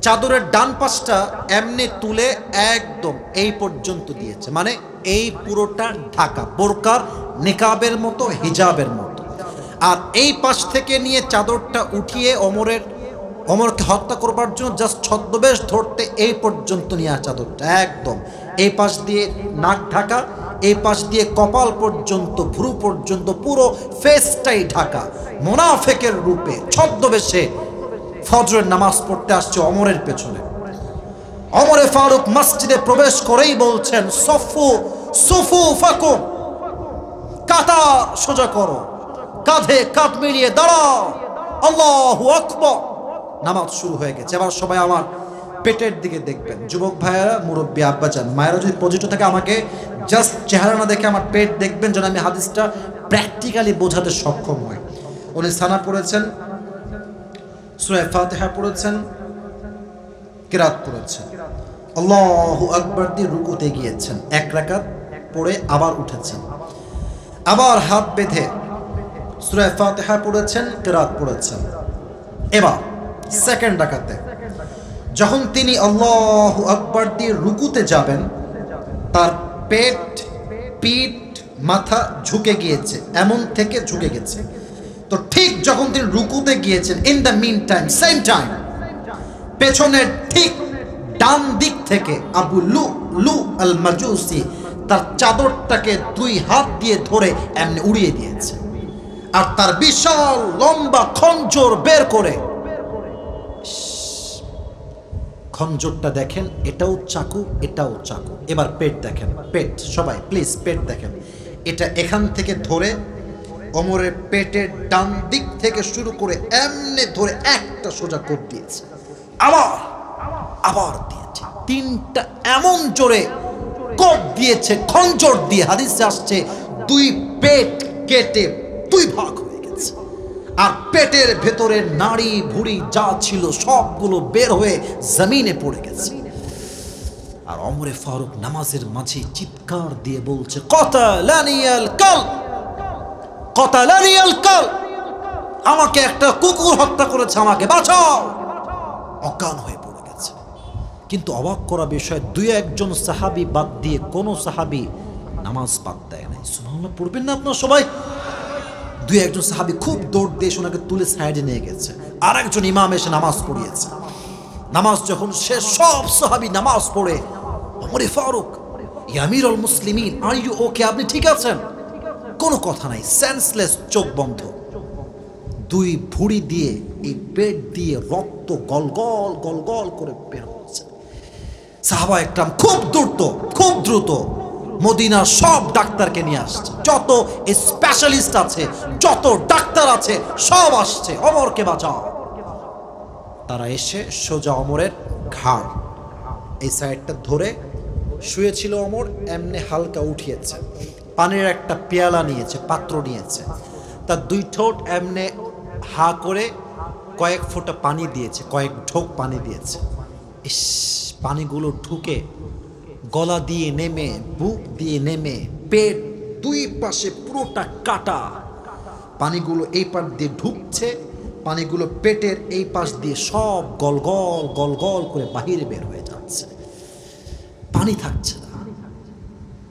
চাদরের ডান পাশটা এমনি তুলে একদম এই পর্যন্ত দিয়েছে, মানে এই পুরোটা ঢাকা, বোরকার নিকাবের মতো, হিজাবের মতো। আর এই পাশ থেকে নিয়ে চাদরটা উঠিয়ে ওমরকে হত্যা করবার জন্য জাস্ট ছদ্মবেশ ধরতে এই পর্যন্ত নিয়ে চাদরটা একদম এই পাশ দিয়ে নাক ঢাকা, এই পাশ দিয়ে কপাল পর্যন্ত, ভ্রু পর্যন্ত, পুরো ফেসটাই ঢাকা, মুনাফিকের রূপে ছদ্মবেশে ফজরের নামাজ পড়তে আসছে ওমরের পেছনে। ওমরে ফারুক মসজিদে প্রবেশ করেই বলছেন, সফু সুফু ফাকু, কাতার সোজা করো, কাঁধে কাঁধ মিলিয়ে দাঁড়াও, আল্লাহু আকবার। নামাজ শুরু হয়ে গেছে। এবার সবাই আমার পেটের দিকে দেখবেন, যুবক ভাইয়েরা, মুরব্বী আব্বাজান, মায়েরা যদি পজিটিভ থাকে আমাকে জাস্ট চেহারা না দেখে আমার পেট দেখবেন, যেন আমি হাদিসটা প্র্যাকটিক্যালি বোঝাতে সক্ষম হই। উনি সানা পড়েছেন, সূরা ফাতিহা পড়েছেন, কিরাত পড়েছেন, আল্লাহু আকবার দিয়ে রুকুতে গিয়েছেন, এক রাকাত পড়ে আবার উঠেছেন, আবার হাত বেঁধে সূরা ফাতিহা পড়েছেন, কিরাত পড়েছেন। এবার সেকেন্ড রাকাতে যখন তিনি আল্লাহু আকবার দিয়ে রুকুতে যাবেন, তার পেট, পিঠ, মাথা ঝুঁকে গিয়েছে, এমন থেকে ঝুঁকে গেছে। তো ঠিক যখন তিনি রুকুতে গিয়েছেন, in the meantime, same time, পেছনের ঠিক ডান দিক থেকে আবু লু আল মাজুসি তার চাদরটাকে দুই হাত দিয়ে ধরে এমনি উড়িয়ে দিয়েছে, আর তার বিশাল লম্বা খঞ্জর বের করে, খঞ্জরটা দেখেন, এটাও চাকু, এটাও চাকু। এবার পেট দেখেন, পেট, সবাই প্লিজ পেট দেখেন, এটা এখান থেকে ধরে ওমরের পেটের ডান দিক থেকে শুরু করে এমনি ধরে একটা সোজা কোপ দিয়েছে, আবার দিয়েছে, তিনটা এমন জোরে কোপ দিয়েছে খঞ্জর দিয়ে, হাদিসে আসছে দুই পেট কেটে দুই ভাগ হয়ে গেছে, আর পেটের ভেতরে নাড়ি ভুড়ি যা ছিল সবগুলো বের হয়ে জমিনে পড়ে গেছে। আর ওমরে ফারুক নামাজের মাঝে চিৎকার দিয়ে বলছে, কাতালানিয়াল কালব, কাতালানিয়াল কালব, আমাকে একটা কুকুর হত্যা করেছে, আমাকে বাঁচাও। অজ্ঞান হয়ে পড়ে গেছে। কিন্তু অবাক করা বিষয়, দুই একজন সাহাবী বাদ দিয়ে কোনো সাহাবী নামাজ বাদ দেয় নাই। সুবহানাল্লাহ পড়বেন না আপনারা সবাই? দুই একজন সাহাবী খুব দৌড় দিয়ে ওনাকে তুলে সাইডে নিয়ে গেছে, আর একজন ইমাম এসে নামাজ পড়িয়েছে। নামাজ যখন শেষ, সব সাহাবী নামাজ পড়ে, ওমরে ফারুক, ইয়া আমিরুল মুসলিমিন, আর ইউ ওকে, আপনি ঠিক আছেন? কোনো কথা নাই, সেন্সলেস, চোখ বন্ধ। দুই ভুঁড়ি দিয়ে, এই পেট দিয়ে রক্ত গলগল গলগল করে বের হচ্ছে। সাহাবা একরাম খুব দ্রুত মদিনার সব ডাক্তারকে নিয়ে আসছে, যত স্পেশালিস্ট আছে, যত ডাক্তার আছে, সব আসছে, ওমরকে বাঁচাও। তারা এসে সোজা ওমরের ঘাড় এই সাইডটা ধরে শুয়েছিল, ওমর এমনি হালকা উঠিয়েছে, পানির একটা পেয়ালা নিয়েছে, পাত্র নিয়েছে, তার দুই ঠোঁট এমনি হা করে কয়েক ফোঁটা পানি দিয়েছে, কয়েক ঢোক পানি দিয়েছে। ইস, পানিগুলো ঢুকে গলা দিয়ে নেমে, বুক দিয়ে নেমে, পেট দুই পাশে পুরোটা কাটা, পানিগুলো এই পাশ দিয়ে ঢুকছে, পানিগুলো পেটের এই পাশ দিয়ে সব গলগল গলগল করে বাহিরে বের হয়ে যাচ্ছে, পানি থাকছে না।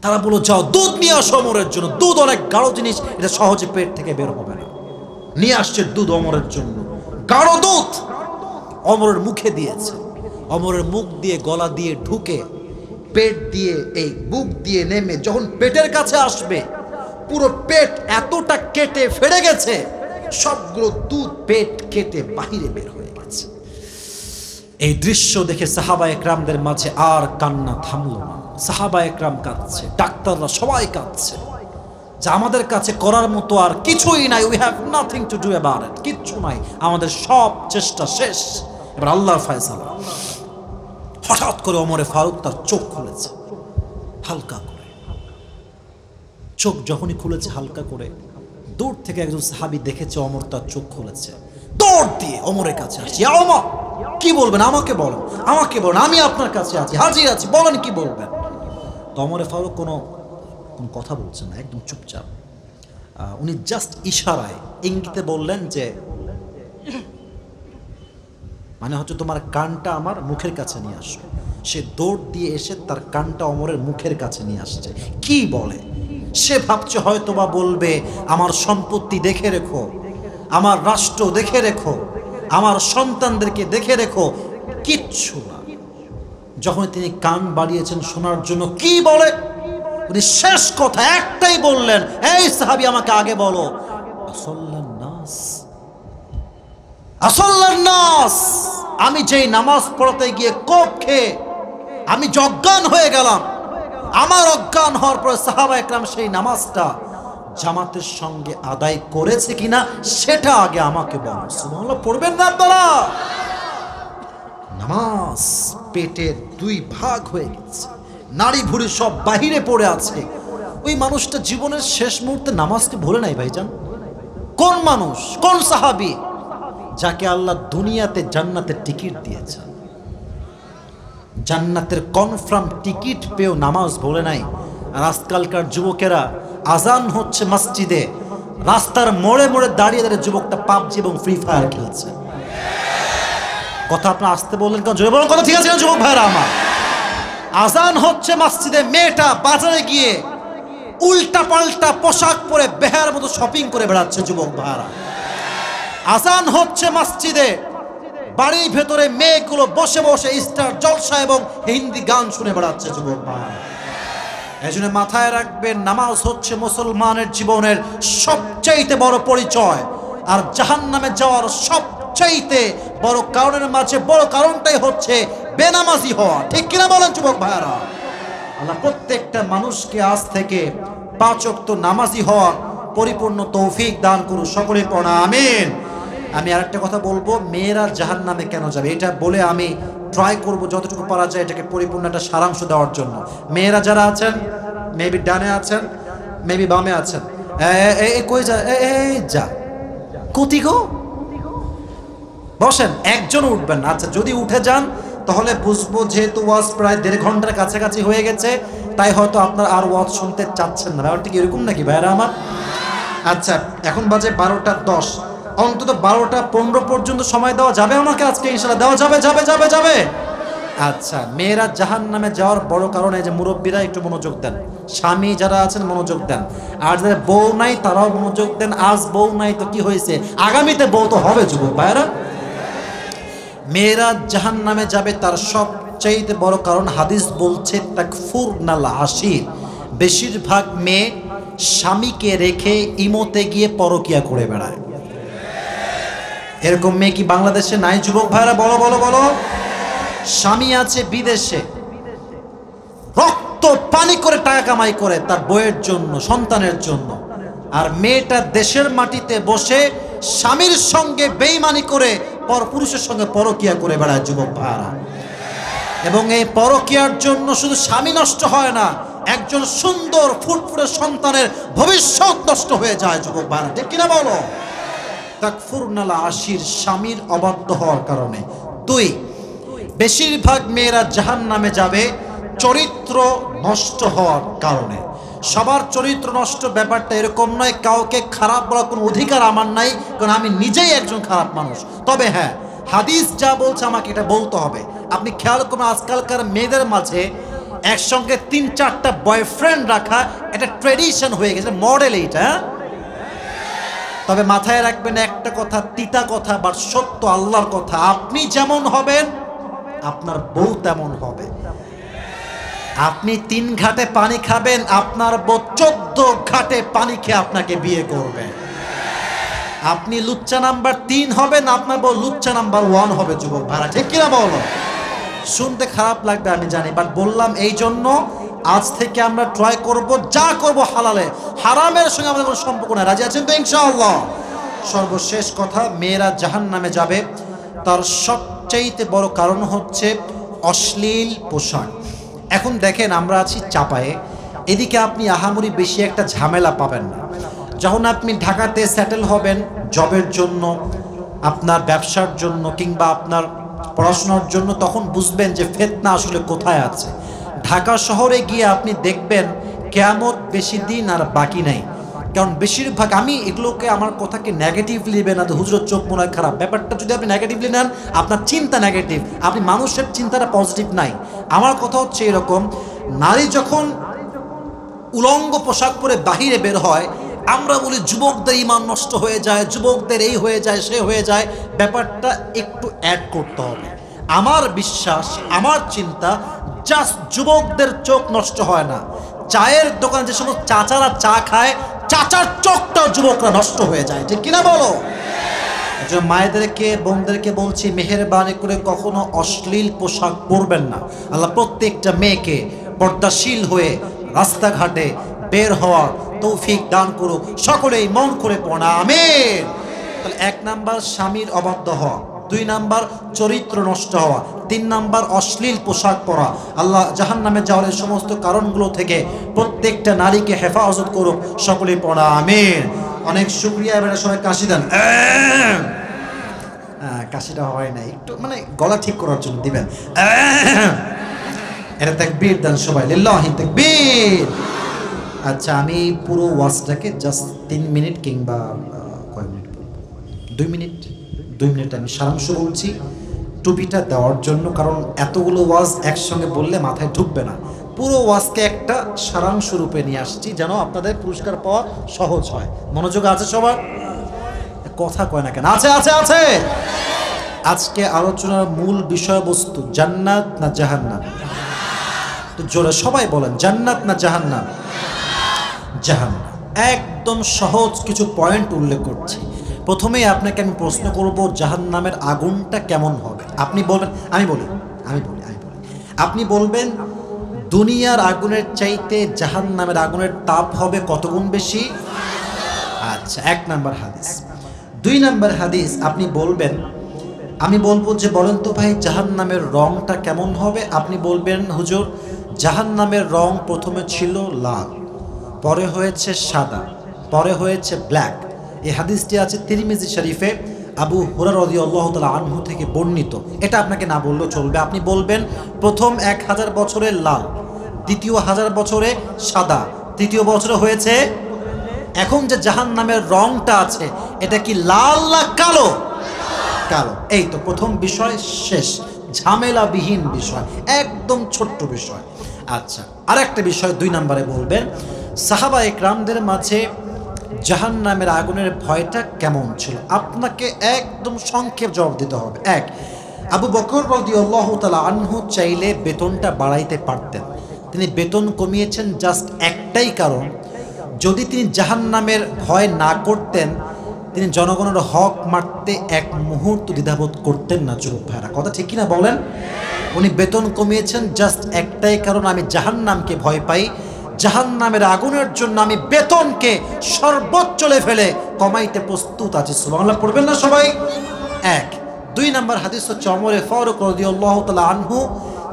তারা বলল, যাও দুধ নিয়ে আসো ওমরের জন্য। দুধ অনেক গাঢ় জিনিস, এটা সহজে পেট থেকে বের হবে না। নিয়ে আসছে দুধ ওমরের জন্য, গাঢ় দুধ ওমরের মুখে দিয়েছে। ওমরের মুখ দিয়ে, গলা দিয়ে ঢুকে, পেট দিয়ে, এই বুক দিয়ে নেমে যখন পেটের কাছে আসবে, পুরো পেট এতটা কেটে ফেড়ে গেছে, সবগুলো দুধ পেট কেটে বাহিরে বের হয়ে গেছে। এই দৃশ্য দেখে সাহাবা একরামদের মাঝে আর কান্না থামল না। সাহাবা একরাম কাঁদছে, ডাক্তাররা সবাই কাঁদছে যে আমাদের কাছে করার মতো আর কিছুই নাই, we have nothing to do about it, কিচ্ছু নাই, আমাদের সব চেষ্টা শেষ, এবার আল্লাহর ফয়সালা। হঠাৎ করে ওমরে ফারুক তার চোখ খুলেছে হালকা করে। চোখ যখনই খুলেছে হালকা করে, দূর থেকে একজন সাহাবী দেখেছে ওমর তার চোখ খুলেছে, দৌড় দিয়ে ওমরের কাছে আসছে। ইয়া ওমর, কি বলবেন? আমাকে বলেন, আমাকে বলেন, আমি আপনার কাছে আছি, হাজির আছি, বলেন কি বলবেন। তো ওমরে ফারুক কোনো কথা বলছেন না, একদম চুপচাপ। উনি জাস্ট ইশারায় ইঙ্গিতে বললেন যে, মানে হচ্ছে তোমার কানটা আমার মুখের কাছে নিয়ে আসো। সে দৌড় দিয়ে এসে তার কানটা ওমরের মুখের কাছে নিয়ে আসছে। কি বলে? সে ভাবছে হয়তোবা বলবে আমার সম্পত্তি দেখে রেখো, আমার রাষ্ট্র দেখে রেখো, আমার সন্তানদেরকে দেখে রেখো। কিচ্ছু না। যখন তিনি কান বাড়িয়েছেন শোনার জন্য, কি বলে? উনি শেষ কথা একটাই বললেন, এই সাহাবী আমাকে আগে বলো, আসল্লান নাস, আসল্লান নাস, আমি যেই নামাজ পড়তে গিয়ে কোপ খেয়ে আমি অজ্ঞান হয়ে গেলাম, আমার অজ্ঞান হওয়ার পরে সাহাবা একরাম সেই নামাজটা জামাতের সঙ্গে আদায় করেছে কিনা সেটা আগে আমাকে বলো। সুবহানাল্লাহ পড়বেন না আপনারা? নামাজ পেটের দুই ভাগ হয়ে গেছে, নাড়ি ভুড়ি সব বাহিরে পড়ে আছে। ওই মানুষটা জীবনের শেষ মুহূর্তে নামাজকে ভুলে নাই ভাইজান। কোন মানুষ, কোন সাহাবী যাকে আল্লাহ দুনিয়াতে জান্নাতের টিকিট দিয়েছেন, জান্নাতের কনফার্ম টিকিট পেয়েও নামাজ ভুলে নাই? আর আজকালকার যুবকেরা আজান হচ্ছে মসজিদে, রাস্তার মোড়ে মোড়ে দাঁড়িয়ে দাঁড়িয়ে যুবকটা পাবজি এবং ফ্রি ফায়ার খেলছে। কথা আপনার আসতে বললেন কেন? জোরে বলুন, কথা ঠিক আছে যুবক ভাইরা আমার? আজান হচ্ছে মসজিদে, মেয়েটা বাজারে গিয়ে উল্টা পাল্টা পোশাক পরে বেহার মতো শপিং করে বেড়াচ্ছে যুবক ভাইরা। আজান হচ্ছে মসজিদে, বাড়ির ভেতরে মেয়েগুলো বসে বসে স্টার জলসা এবং হিন্দি গান শুনে বেড়াচ্ছে যুবক ভাইরা। এই জন্য মাথায় রাখবেন, নামাজ হচ্ছে মুসলমানের জীবনের সবচাইতে বড় পরিচয়। আর জাহান্নামে যাওয়ার সবচাইতে বড় কারণের মাঝে বড় কারণটাই হচ্ছে বেনামাজি হওয়া। ঠিক কিনা বলেন যুবক ভাইরা? আল্লাহ প্রত্যেকটা মানুষকে আজ থেকে 5 ওয়াক্ত নামাজি হওয়ার পরিপূর্ণ তৌফিক দান করুন। সকলে পড়া আমিন। আমি আরেকটা কথা বলবো, মেয়েরা জাহান্নামে কেন যাবে এটা বলে আমি ট্রাই করব যতটুকু পারা যায় এটাকে পরিপূর্ণ একটা সারাংশ দেওয়ার জন্য। মেয়েরা যারা আছেন, মেবি ডানে আছেন, মেবি বামে আছেন, কই যা, এই যা কতি গো, বসেন, একজন উঠবেন না। আচ্ছা, যদি উঠে যান তাহলে বুঝবো যেহেতু ওয়াজ প্রায় 1.5 ঘন্টার কাছাকাছি হয়ে গেছে, তাই হয়তো আপনার আর ওয়াজ শুনতে চাচ্ছেন না। ব্যাপারটা কি এরকম নাকি ভাইরা আমার? আচ্ছা, এখন বাজে 12টা 10, অন্তত 12টা 15 পর্যন্ত সময় দেওয়া যাবে আমাকে আজকে? ইনশাআল্লাহ দেওয়া যাবে, যাবে যাবে যাবে। আচ্ছা, মেয়েরা জাহান্নামে যাওয়ার বড় কারণ এই যে মুরব্বীরা একটু মনোযোগ দেন, স্বামী যারা আছেন মনোযোগ দেন, আর যাদের বউ নাই তারাও মনোযোগ দেন। আজ বউ নাই তো কি হয়েছে, আগামীতে বউ তো হবে যুবক ভাইরা। মেয়েরা জাহান্নামে যাবে তার সবচাইতে বড় কারণ হাদিস বলছে তাকফুরনাল আশির, বেশিরভাগ মেয়ে স্বামীকে রেখে ইমোতে গিয়ে পরকিয়া করে বেড়ায়। এরকম মেয়ে কি বাংলাদেশে নাই যুবক ভাইরা? বলো বলো বলো। স্বামী আছে বিদেশে, রক্ত পানি করে টাকা কামাই করে তার বউয়ের জন্য, সন্তানের জন্য, আর মেয়েটা দেশের মাটিতে বসে স্বামীর সঙ্গে বেঈমানি করে পরপুরুষের সঙ্গে পরকিয়া করে বেড়ায় যুবক ভাইরা। এবং এই পরকিয়ার জন্য শুধু স্বামী নষ্ট হয় না, একজন সুন্দর ফুটফুটে সন্তানের ভবিষ্যৎ নষ্ট হয়ে যায় যুবক ভাইরা। ঠিক কিনা বলো? তাকফুরনাল আশির, স্বামীর অবাধ্য হওয়ার কারণে। 2, বেশিরভাগ মেয়েরা জাহান্নামে যাবে চরিত্র নষ্ট হওয়ার কারণে। সবার চরিত্র নষ্ট ব্যাপারটা এরকম নয়, কাউকে খারাপ বলার কোনো অধিকার আমার নাই, কারণ আমি নিজেই একজন খারাপ মানুষ। তবে হ্যাঁ, হাদিস যা বলছে আমাকে এটা বলতে হবে। আপনি খেয়াল করুন, আজকালকার মেয়েদের মাঝে একসঙ্গে 3-4টা বয়ফ্রেন্ড রাখা এটা ট্রেডিশন হয়ে গেছে, মডেল এইটা। তবে মাথায় রাখবেন একটা কথা, তিতা কথা বাট সত্য আল্লাহর কথা, আপনি যেমন হবেন আপনার বউ তেমন হবে। আপনি 3 ঘাটে পানি খাবেন, আপনার বউ 14 ঘাটে পানি খেয়ে আপনাকে বিয়ে করবে। আপনি লুচ্চা নাম্বার 3 হবেন, আপনার বউ লুচ্চা নাম্বার 1 হবে যুবক ভাড়া। ঠিক কিনা বলো? শুনতে খারাপ লাগবে আমি জানি, বাট বললাম এই জন্য আজ থেকে আমরা ট্রাই করব, যা করব হালালে, হারামের সঙ্গে আমাদের কোনো সম্পর্ক নাই। রাজি আছেন তো ইনশাআল্লাহ? সর্বশেষ কথা, মেয়েরা জাহান্নামে যাবে তার সবচাইতে বড় কারণ হচ্ছে অশ্লীল পোশাক। এখন দেখেন, আমরা আছি চাপায়ে, এদিকে আপনি আহামরি বেশি একটা ঝামেলা পাবেন না। যখন আপনি ঢাকাতে সেটেল হবেন জবের জন্য, আপনার ব্যবসার জন্য কিংবা আপনার পড়াশোনার জন্য, তখন বুঝবেন যে ফিতনা আসলে কোথায় আছে। ঢাকা শহরে গিয়ে আপনি দেখবেন কিয়ামত বেশি দিন আর বাকি নাই। কারণ বেশিরভাগ, আমি এগুলোকে, আমার কথাকে নেগেটিভলি নেবেন না, হুজুরের চোখ মনে হয় খারাপ। ব্যাপারটা যদি আপনি নেগেটিভলি নেন, আপনার চিন্তা নেগেটিভ, আপনি মানুষের চিন্তাটা পজিটিভ নাই। আমার কথা হচ্ছে এরকম, নারী যখন উলঙ্গ পোশাক পরে বাহিরে বের হয়, আমরা বলি যুবকদের ঈমান নষ্ট হয়ে যায়, যুবকদের এই হয়ে যায়, সে হয়ে যায়। ব্যাপারটা একটু অ্যাড করতে হবে। আমার বিশ্বাস, আমার চিন্তা, জাস্ট যুবকদের চোখ নষ্ট হয় না, চায়ের দোকানে যে সমস্ত চাচারা চা খায়, চাচার চোখটাও যুবকরা নষ্ট হয়ে যায়, ঠিক কিনা বলো? মায়েদেরকে, বোনদেরকে বলছি, মেহেরবানি করে কখনো অশ্লীল পোশাক পরবেন না। আল্লাহ প্রত্যেকটা মেয়েকে পর্দাশীল হয়ে রাস্তাঘাটে বের হওয়ার তৌফিক দান করুক। সকলেই মন করে পড়া আমিন। তাহলে 1 নাম্বার স্বামীর অবাধ্য হওয়া, 2 নাম্বার চরিত্র নষ্ট হওয়া, 3 নাম্বার অশ্লীল পোশাক পরা। আল্লাহ জাহান্নামে যাওয়ার এই সমস্ত কারণগুলো থেকে প্রত্যেকটা নারীকে হেফাজত করুক। সকলেই পড়া আমিন। অনেক শুকরিয়া। এবারে সবাই কাশি দেন। কাশিটা হয় না, একটু মানে গলা ঠিক করার জন্য দিবেন। এটা তাকবীর দেন সবাই, লিল্লাহি তাকবীর। আচ্ছা, আমি পুরো ওয়াজটাকে জাস্ট 3 মিনিট কিংবা কয় মিনিট, 2 মিনিট, 2 মিনিট আমি সারাংশ বলছি টুপিটা দেওয়ার জন্য। কারণ এতগুলো ওয়াজ একসঙ্গে বললে মাথায় ঢুকবে না। পুরো ওয়াজকে একটা সারাংশ রূপে নিয়ে আসছি, যেন আপনাদের পুরস্কার পাওয়া সহজ হয়। মনোযোগ আছে সবার? কথা কয় না কেন? আছে আছে আছে। আজকে আলোচনার মূল বিষয়বস্তু জান্নাত না জাহান্নাম? তো জোরে সবাই বলেন, জান্নাত না জাহান্নাম? জাহান্নাম। একদম সহজ কিছু পয়েন্ট উল্লেখ করছি। প্রথমেই আপনাকে আমি প্রশ্ন করব, জাহান্নামের আগুনটা কেমন হবে? আপনি বলবেন, আমি বলি, আপনি বলবেন দুনিয়ার আগুনের চাইতে জাহান্নামের আগুনের তাপ হবে কত গুণ বেশি? আচ্ছা, 1 নাম্বার হাদিস। 2 নাম্বার হাদিস, আপনি বলবেন, আমি বলবো যে বলেন তো ভাই জাহান্নামের রংটা কেমন হবে? আপনি বলবেন হুজুর, জাহান্নামের রং প্রথমে ছিল লাল, পরে হয়েছে সাদা, পরে হয়েছে ব্ল্যাক। এই হাদিসটি আছে তিরমিজি শরীফে, আবু হুরায়রা রাদিয়াল্লাহু তাআলা আনহু থেকে বর্ণিত। এটা আপনাকে না বললেও চলবে। আপনি বলবেন প্রথম 1000 বছরে লাল, দ্বিতীয় 1000 বছরে সাদা, তৃতীয় বছরে হয়েছে। এখন যে জাহান্নামের রংটা আছে, এটা কি লাল না কালো? কালো। এই তো প্রথম বিষয় শেষ, ঝামেলাবিহীন বিষয়, একদম ছোট্ট বিষয়। আচ্ছা, আরেকটা বিষয় 2 নম্বরে বলবেন, সাহাবা একরামদের মাঝে জাহান্নামের আগুনের ভয়টা কেমন ছিল? আপনাকে একদম সংক্ষেপ জবাব দিতে হবে। 1, আবু বকর রাদিয়াল্লাহু তাআলা আনহু চাইলে বেতনটা বাড়াইতে পারতেন, তিনি বেতন কমিয়েছেন জাস্ট একটাই কারণ, যদি তিনি জাহান্নামের ভয় না করতেন, তিনি জনগণের হক মারতে এক মুহূর্ত দ্বিধাবোধ করতেন না। যুবক ভাইরা, কথা ঠিক কিনা বলেন? উনি বেতন কমিয়েছেন জাস্ট একটাই কারণ, আমি জাহান্নামকে ভয় পাই, জাহান্নামের আগুনের জন্য আমি বেতনকে সর্বোচ্চ লেভেলে কমাইতে প্রস্তুত আছি। সুবহানাল্লাহ পড়বেন না সবাই? 1। 2 নম্বর হাদিস হচ্ছে ওমর ফারুক রাদিয়াল্লাহু তাআলা আনহু,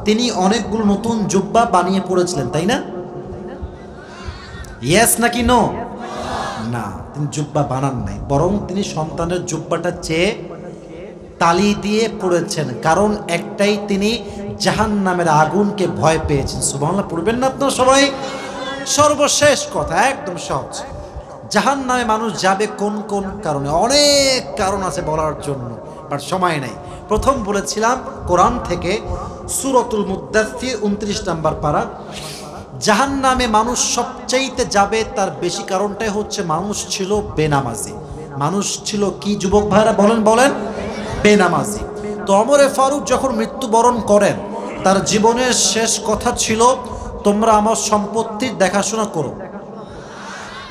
তিনি অনেকগুলো নতুন জুব্বা বানিয়ে পড়েছিলেন, তাই না? ইয়েস নাকি নো? না, তিনি জুব্বা বানান নাই, বরং তিনি সন্তানের জুব্বাটা চেয়ে তালি দিয়ে পড়েছেন। কারণ একটাই, তিনি জাহান্নামের আগুনকে ভয় পেয়েছেন। সুবহানাল্লাহ পড়বেন না আপনারা সবাই? সর্বশেষ কথা, একদম সহজ, জাহান্নামে মানুষ যাবে কোন কোন কারণে? অনেক কারণ আছে বলার জন্য, বাট সময় নাই। প্রথম বলেছিলাম কোরআন থেকে, সূরাতুল মুদ্দাসসির 29 নম্বর পারা, জাহান্নামে মানুষ সবচাইতে যাবে তার বেশি কারণটাই হচ্ছে মানুষ ছিল বেনামাজি। মানুষ ছিল কি যুবক ভাইরা বলেন বলেন? বেনামাজি। তো ওমর ফারুক যখন মৃত্যুবরণ করেন, তার জীবনের শেষ কথা ছিল, তোমরা আমার সম্পত্তির দেখাশোনা করো,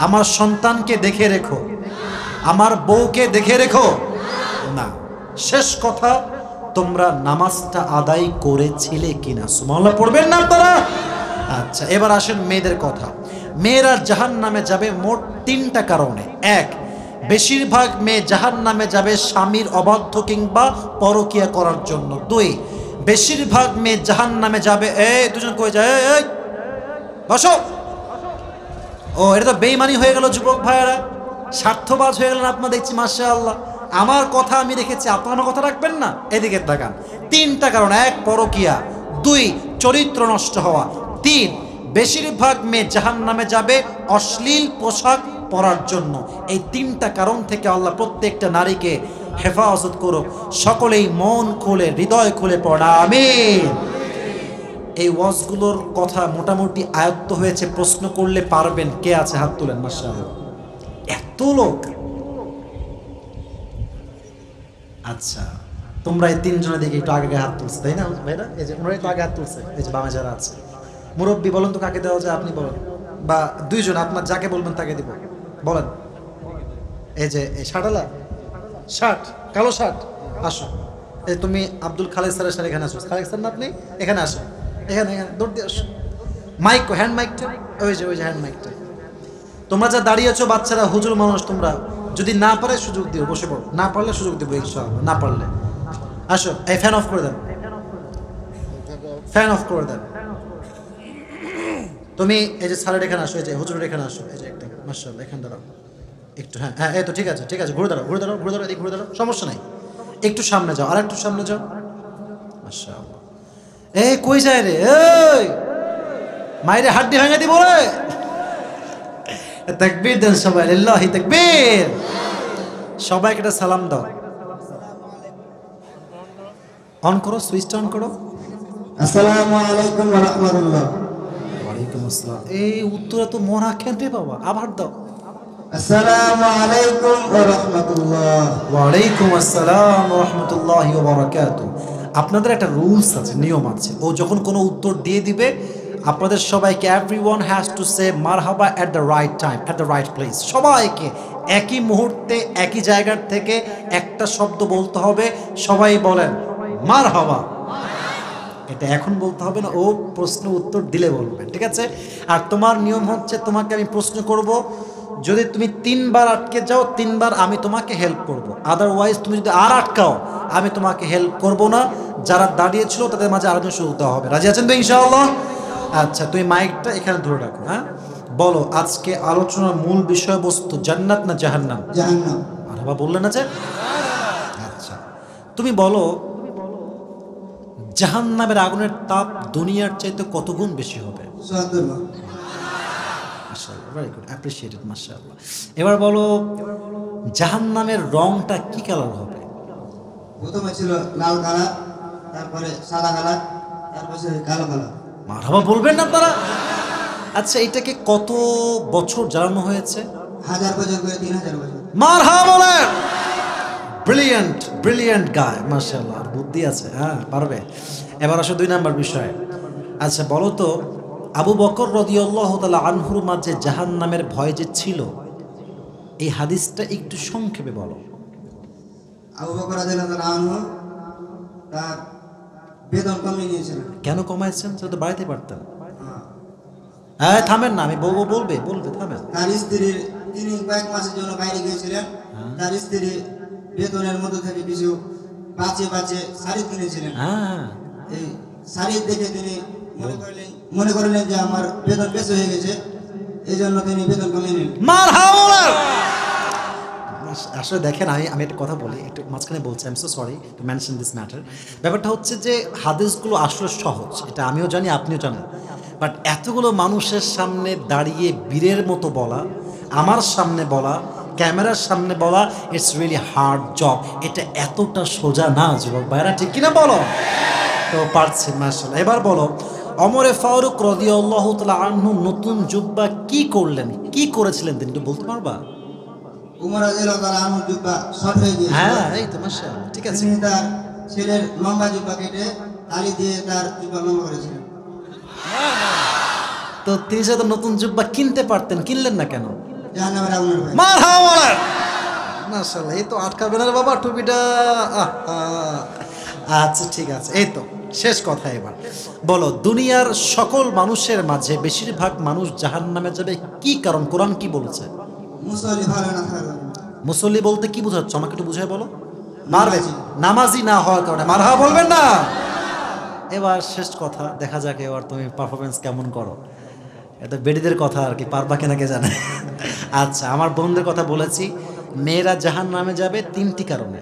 আমার সন্তানকে দেখে রেখো, আমার বউকে দেখে রেখো না। শেষ কথা, তোমরা নামাজটা আদায় করেছিলে কিনা? সুবহানাল্লাহ পড়বেন না আপনারা? আচ্ছা, এবার আসেন মেয়েদের কথা। মেয়েরা জাহান্নামে যাবে মোট 3টা কারণে। এক, বেশিরভাগ মেয়ে জাহান্নামে যাবে স্বামীর অবাধ্য কিংবা পরকিয়া করার জন্য। 2, বেশিরভাগ মেয়ে জাহান্নামে যাবে, এই দুজন কই যায়, এই বসো। ও, এটা তো বেঈমানি হয়ে গেল যুবক ভাইয়েরা, স্বার্থবাজ হয়ে গেলেন আপনারা দেখছি। মাশাআল্লাহ, আমার কথা আমি রেখেছি, আপনারা আমার কথা রাখবেন না? এদিকে তাকান। 3টা কারণ। 1, পরকিয়া। 2, চরিত্র নষ্ট হওয়া। 3, বেশিরভাগ মেয়ে জাহান্নামে যাবে অশ্লীল পোশাক পরার জন্য। এই 3টা কারণ থেকে আল্লাহ প্রত্যেকটা নারীকে হেফাজত করুক। সকলেই মন খুলে, হৃদয় খুলে পড়া আমিন। এই ওয়াজগুলোর কথা মোটামুটি আয়ত্ত হয়েছে। প্রশ্ন করলে পারবেন? কে আছে হাত তুলেন? মাশাআল্লাহ, এত লোক। আচ্ছা, তোমরা এই 3 জনের দিকে একটু আগে হাত তুলছে, তাই না ভাইরা? এই যে ওনারা একটু আগে হাত তুলছে, এই যে বামে যারা আছে। মুরব্বী বলেন তো কাকে দেওয়া যায়, আপনি বলেন, বা 2 জন আপনার যাকে বলবেন তাকে দিব, বলেন। এই যে এই শার্টওয়ালা, শার্ট, কালো শার্ট, আসো। এই তুমি আব্দুল খালেক স্যারের সাথে এখানে আসো। খালেক স্যার না আপনি? এখানে আসো, এখানে দৌড় দিয়ে আসো। মাইক, হ্যান্ড মাইকটা, ওই যে হ্যান্ড মাইকটা। তোমরা যা দাঁড়িয়েছো বাচ্চারা, হুজুর মানুষ, তোমরা যদি না পারে সুযোগ দিও, বসে পড়ো। না পারলে সুযোগ দেবো ইনশাআল্লাহ, না পারলে আসো। এই ফ্যান অফ করে দেন, ফ্যান অফ করে দেন। তুমি এই যে স্যারের এখানে আসো, এই যে হুজুরের এখানে আসো, এই যে একটা, মাশাআল্লাহ, এখানে দাঁড়াও একটু। হ্যাঁ হ্যাঁ, এই তো ঠিক আছে, ঠিক আছে, ঘুরে দাঁড়াও, ঘুরে দাঁড়াও, ঘুরে দাঁড়াও, এদিকে ঘুরে দাঁড়াও, সমস্যা নাই। একটু সামনে যাও, আর একটু সামনে যাও, মাশাআল্লাহ। এই কই যায় রে, এই মাইরে হাড্ডি ভাঙা দিব রে। তাকবীর দেন সবাই, লিল্লাহি তাকবীর। সবাইকে একটা সালাম দাও। অন করো, সুইচটা অন করো। আসসালামু আলাইকুম ওয়া রাহমাতুল্লাহ। ওয়ালাইকুম আসসালাম। এই উত্তরে তো মন রাখেন রে বাবা, আবার দাও। আসসালামু আলাইকুম ওয়া রাহমাতুল্লাহ। ওয়ালাইকুম আসসালাম ওয়া রাহমাতুল্লাহি ওয়া বারাকাতুহু। আপনাদের একটা রুলস আছে, নিয়ম আছে। ও যখন কোনো উত্তর দিয়ে দিবে, আপনাদের সবাইকে এভরিওয়ান হ্যাজ টু সে মারহাবা at the right time, at the right place. সবাইকে একই মুহূর্তে একই জায়গার থেকে একটা শব্দ বলতে হবে। সবাই বলেন মারহাবা। এটা এখন বলতে হবে না, ও প্রশ্ন উত্তর দিলে বলবেন, ঠিক আছে? আর তোমার নিয়ম হচ্ছে, তোমাকে আমি প্রশ্ন করব, যদি তুমি 3 বার আটকে যাও, 3 বার আমি তোমাকে হেল্প করব। আদারওয়াইজ তুমি যদি আর আটকাও, আমি তোমাকে হেল্প করব না। যারা দাঁড়িয়েছিল তাদের মাঝে আরেকজন সুযোগ দেওয়া হবে। রাজি আছেন তো ইনশাআল্লাহ? আচ্ছা, তুমি মাইকটা এখানে ধরে রাখো। হ্যাঁ, বলো আজকে আলোচনার মূল বিষয়বস্তু জান্নাত না জাহান্নাম? জাহান্নাম। আর বাবা বললেন না যে? আচ্ছা, তুমি বলো জাহান্নামের আগুনের তাপ দুনিয়ার চাইতে কত গুণ বেশি হবে? 74 বার। মাশাআল্লাহ, ভেরি গুড, অ্যাপ্রিশিয়েটেড, মাশাআল্লাহ। এবার বলো জাহান্নামের রংটা কি কালার হবে? প্রথমে ছিল লাল কালার, তারপরে সাদা কালার, তারপরে কালো কালার। মারহাবা বলবেন না আপনারা? আচ্ছা, এটাকে কত বছর জ্বালানো হয়েছে? 1000 বছর করে, 3000 বছর। মারহাবা বলেন। ব্রিলিয়ান্ট, ব্রিলিয়ান্ট গায়, মাশাআল্লাহ, আর বুদ্ধি আছে। হ্যাঁ, পারবে। এবার আসো 2 নাম্বার বিষয়। আচ্ছা বলো তো, আবু বকর রাদিয়াল্লাহু তাআলা আনহুর মাঝে জাহান্নামের ভয় যে ছিল, এই হাদিসটা একটু সংক্ষেপে বলো। আবু বকর রাদিয়াল্লাহু আনহু তার বেতন কমিয়ে নিয়েছিলেন। কেন কমাইছেন? সেটা তো বাড়াইতে পারতেন। হ্যাঁ, থামেন না, আমি বলবে, থামেন। তার স্ত্রীর, তিনি কয়েক মাসের জন্য বাইরে গিয়েছিলেন। তার স্ত্রী বেতনের মধ্যে থেকে কিছু বাঁচে শাড়ি কিনেছিলেন। হ্যাঁ, এই শাড়ি দেখে তিনি মনে করলেন যে আমার বেতন বেশি হয়ে গেছে, এই জন্য তিনি বেতন কমিয়ে নিলেন। মারহাবা। আসলে দেখেন, আমি একটা কথা বলি, একটু মাঝখানে বলছি, I am so sorry to mention this matter. ব্যাপারটা হচ্ছে যে হাদিসগুলো আসলে সহজ, এটা আমিও জানি, আপনিও জানেন। বাট এতগুলো মানুষের সামনে দাঁড়িয়ে বীরের মতো বলা, আমার সামনে বলা, ক্যামেরার সামনে বলা, ইটস রিয়েলি হার্ড জব। এটা এতটা সোজা না যুবক ভাইরা, ঠিক কিনা বলো? তো পারছি, মাশাআল্লাহ। এবার বলো, ওমরে ফারুক রাদিয়াল্লাহু তাআলা আনহু নতুন জুব্বা কি করলেন, কি করেছিলেন তিনি একটু বলতে পারবা? উমর রাদিয়াল্লাহু তাআলা আনহু জুব্বা শর্ট হয়ে গিয়েছিল। হ্যাঁ, এই তো মাশাআল্লাহ, ঠিক আছে। তিনি তার ছেলের লম্বা জুব্বা কেটে তালি দিয়ে তার জুব্বা লম্বা করেছিলেন। তো তিনি সাথে নতুন জুব্বা কিনতে পারতেন, কিনলেন না কেন? জাহান্নামের আগুনের ভয়ে। মারহাবা। মাশাআল্লাহ, এই তো আটকাবে না রে বাবা টুপিটা। আচ্ছা ঠিক আছে, এই তো শেষ কথা এবার বলো, দুনিয়ার সকল মানুষের মাঝে বেশিরভাগ মানুষ জাহান্নামে যাবে কি কারণ? কোরআন কি বলছে? মুসল্লি ভালো না থাকবে। মুসল্লি বলতে কি বোঝাচ্ছ আমাকে একটু বুঝাই বলো। মারবে, নামাজি না হওয়ার কারণে। মারহা বলবেন না? এবার শেষ কথা, দেখা যাক এবার তুমি পারফরমেন্স কেমন করো। এটা বেডিদের কথা আর কি, পারবা কিনা কে জানে। আচ্ছা, আমার বোনদের কথা বলেছি, মেয়েরা জাহান্নামে যাবে 3টি কারণে।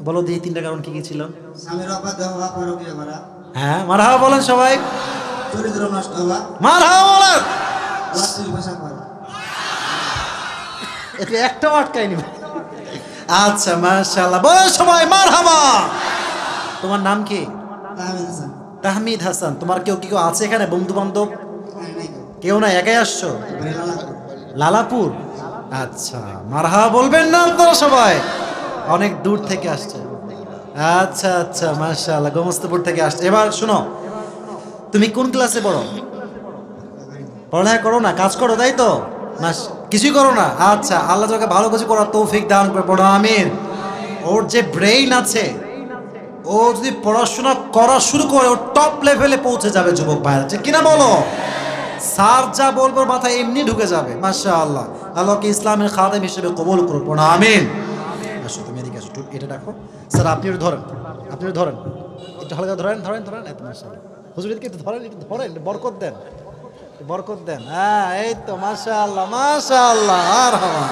বলো দিয়ে 3টা কারণ কি কি ছিল? স্বামীর অবাধ্য হওয়া, পরকীয়া করা, হ্যাঁ মারহা বলেন সবাই। চরিত্র নষ্ট হওয়া, মারহা বলেন। অশ্লীল পোশাক পরা। এটা একটাও আটকায়নি। আচ্ছা মাশাআল্লাহ, বলেন সবাই মারহাবা। তোমার নাম কি? তাহমিদ হাসান। তাহমিদ হাসান। তোমার কেউ কি কেউ আছে এখানে, বন্ধু বান্ধব? নাই কেউ। কেউ না, একাই আসছো? বাড়ি লালাপুর। লালাপুর। আচ্ছা, মারহাবা বলবেন না আপনারা সবাই? অনেক দূর থেকে আসছে। আচ্ছা আচ্ছা মাশাআল্লাহ, গোমস্তাপুর থেকে আসছে। এবার শোনো, তুমি কোন ক্লাসে পড়ো? পড়ালেখা করো না, কাজ করো, তাই তো? না কিছুই করো না? আচ্ছা, আল্লাহ তোকে ভালো কিছু করার তৌফিক দান করে, পড়ো আমিন। ওর যে ব্রেইন আছে, ও যদি পড়াশোনা করা শুরু করে ও টপ লেভেলে পৌঁছে যাবে যুবক ভাইরা, ঠিক কিনা বলো? স্যার যা বলবো মাথায় এমনি ঢুকে যাবে। মাশাআল্লাহ, আল্লাহকে ইসলামের খাদেম হিসেবে কবুল করো, পড়ো আমিন। আসো তুমি এদিকে আসো, এটা রাখো। স্যার আপনি একটু ধরেন, আপনি একটু ধরেন, একটু হালকা ধরেন, ধরেন ধরেন। এত মাশাআল্লাহ, হুজুর এদিকে একটু ধরেন, একটু ধরেন, বরকত দেন, বরকত দেন। হ্যাঁ এই তো মাশাআল্লাহ মাশাআল্লাহ। আর হওয়া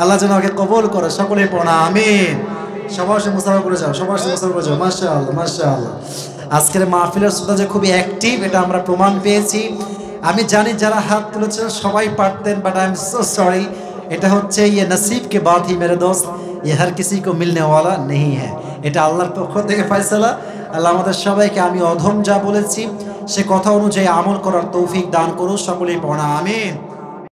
আল্লাহ যেন ওকে কবুল করে, সকলেই পড়া আমিন। সবার সাথে মুসাফা করে যাও, সবার সাথে মুসাফা করে যাও। মাশাআল্লাহ মাশাআল্লাহ। আজকের মাহফিলের শ্রোতা যে খুবই অ্যাক্টিভ, এটা আমরা প্রমাণ পেয়েছি। আমি জানি যারা হাত তুলেছেন সবাই পারতেন, but I am so sorry. এটা হচ্ছে ये नसीब के बात ही मेरे दोस्त, ये हर किसी को मिलने वाला नहीं है। এটা আল্লাহর পক্ষ থেকে ফয়সালা। আল্লাহ আমাদের সবাইকে আমি অধম যা বলেছি সে কথা অনুযায়ী আমল করার তৌফিক দান করুন, সকলেই পড়া আমিন।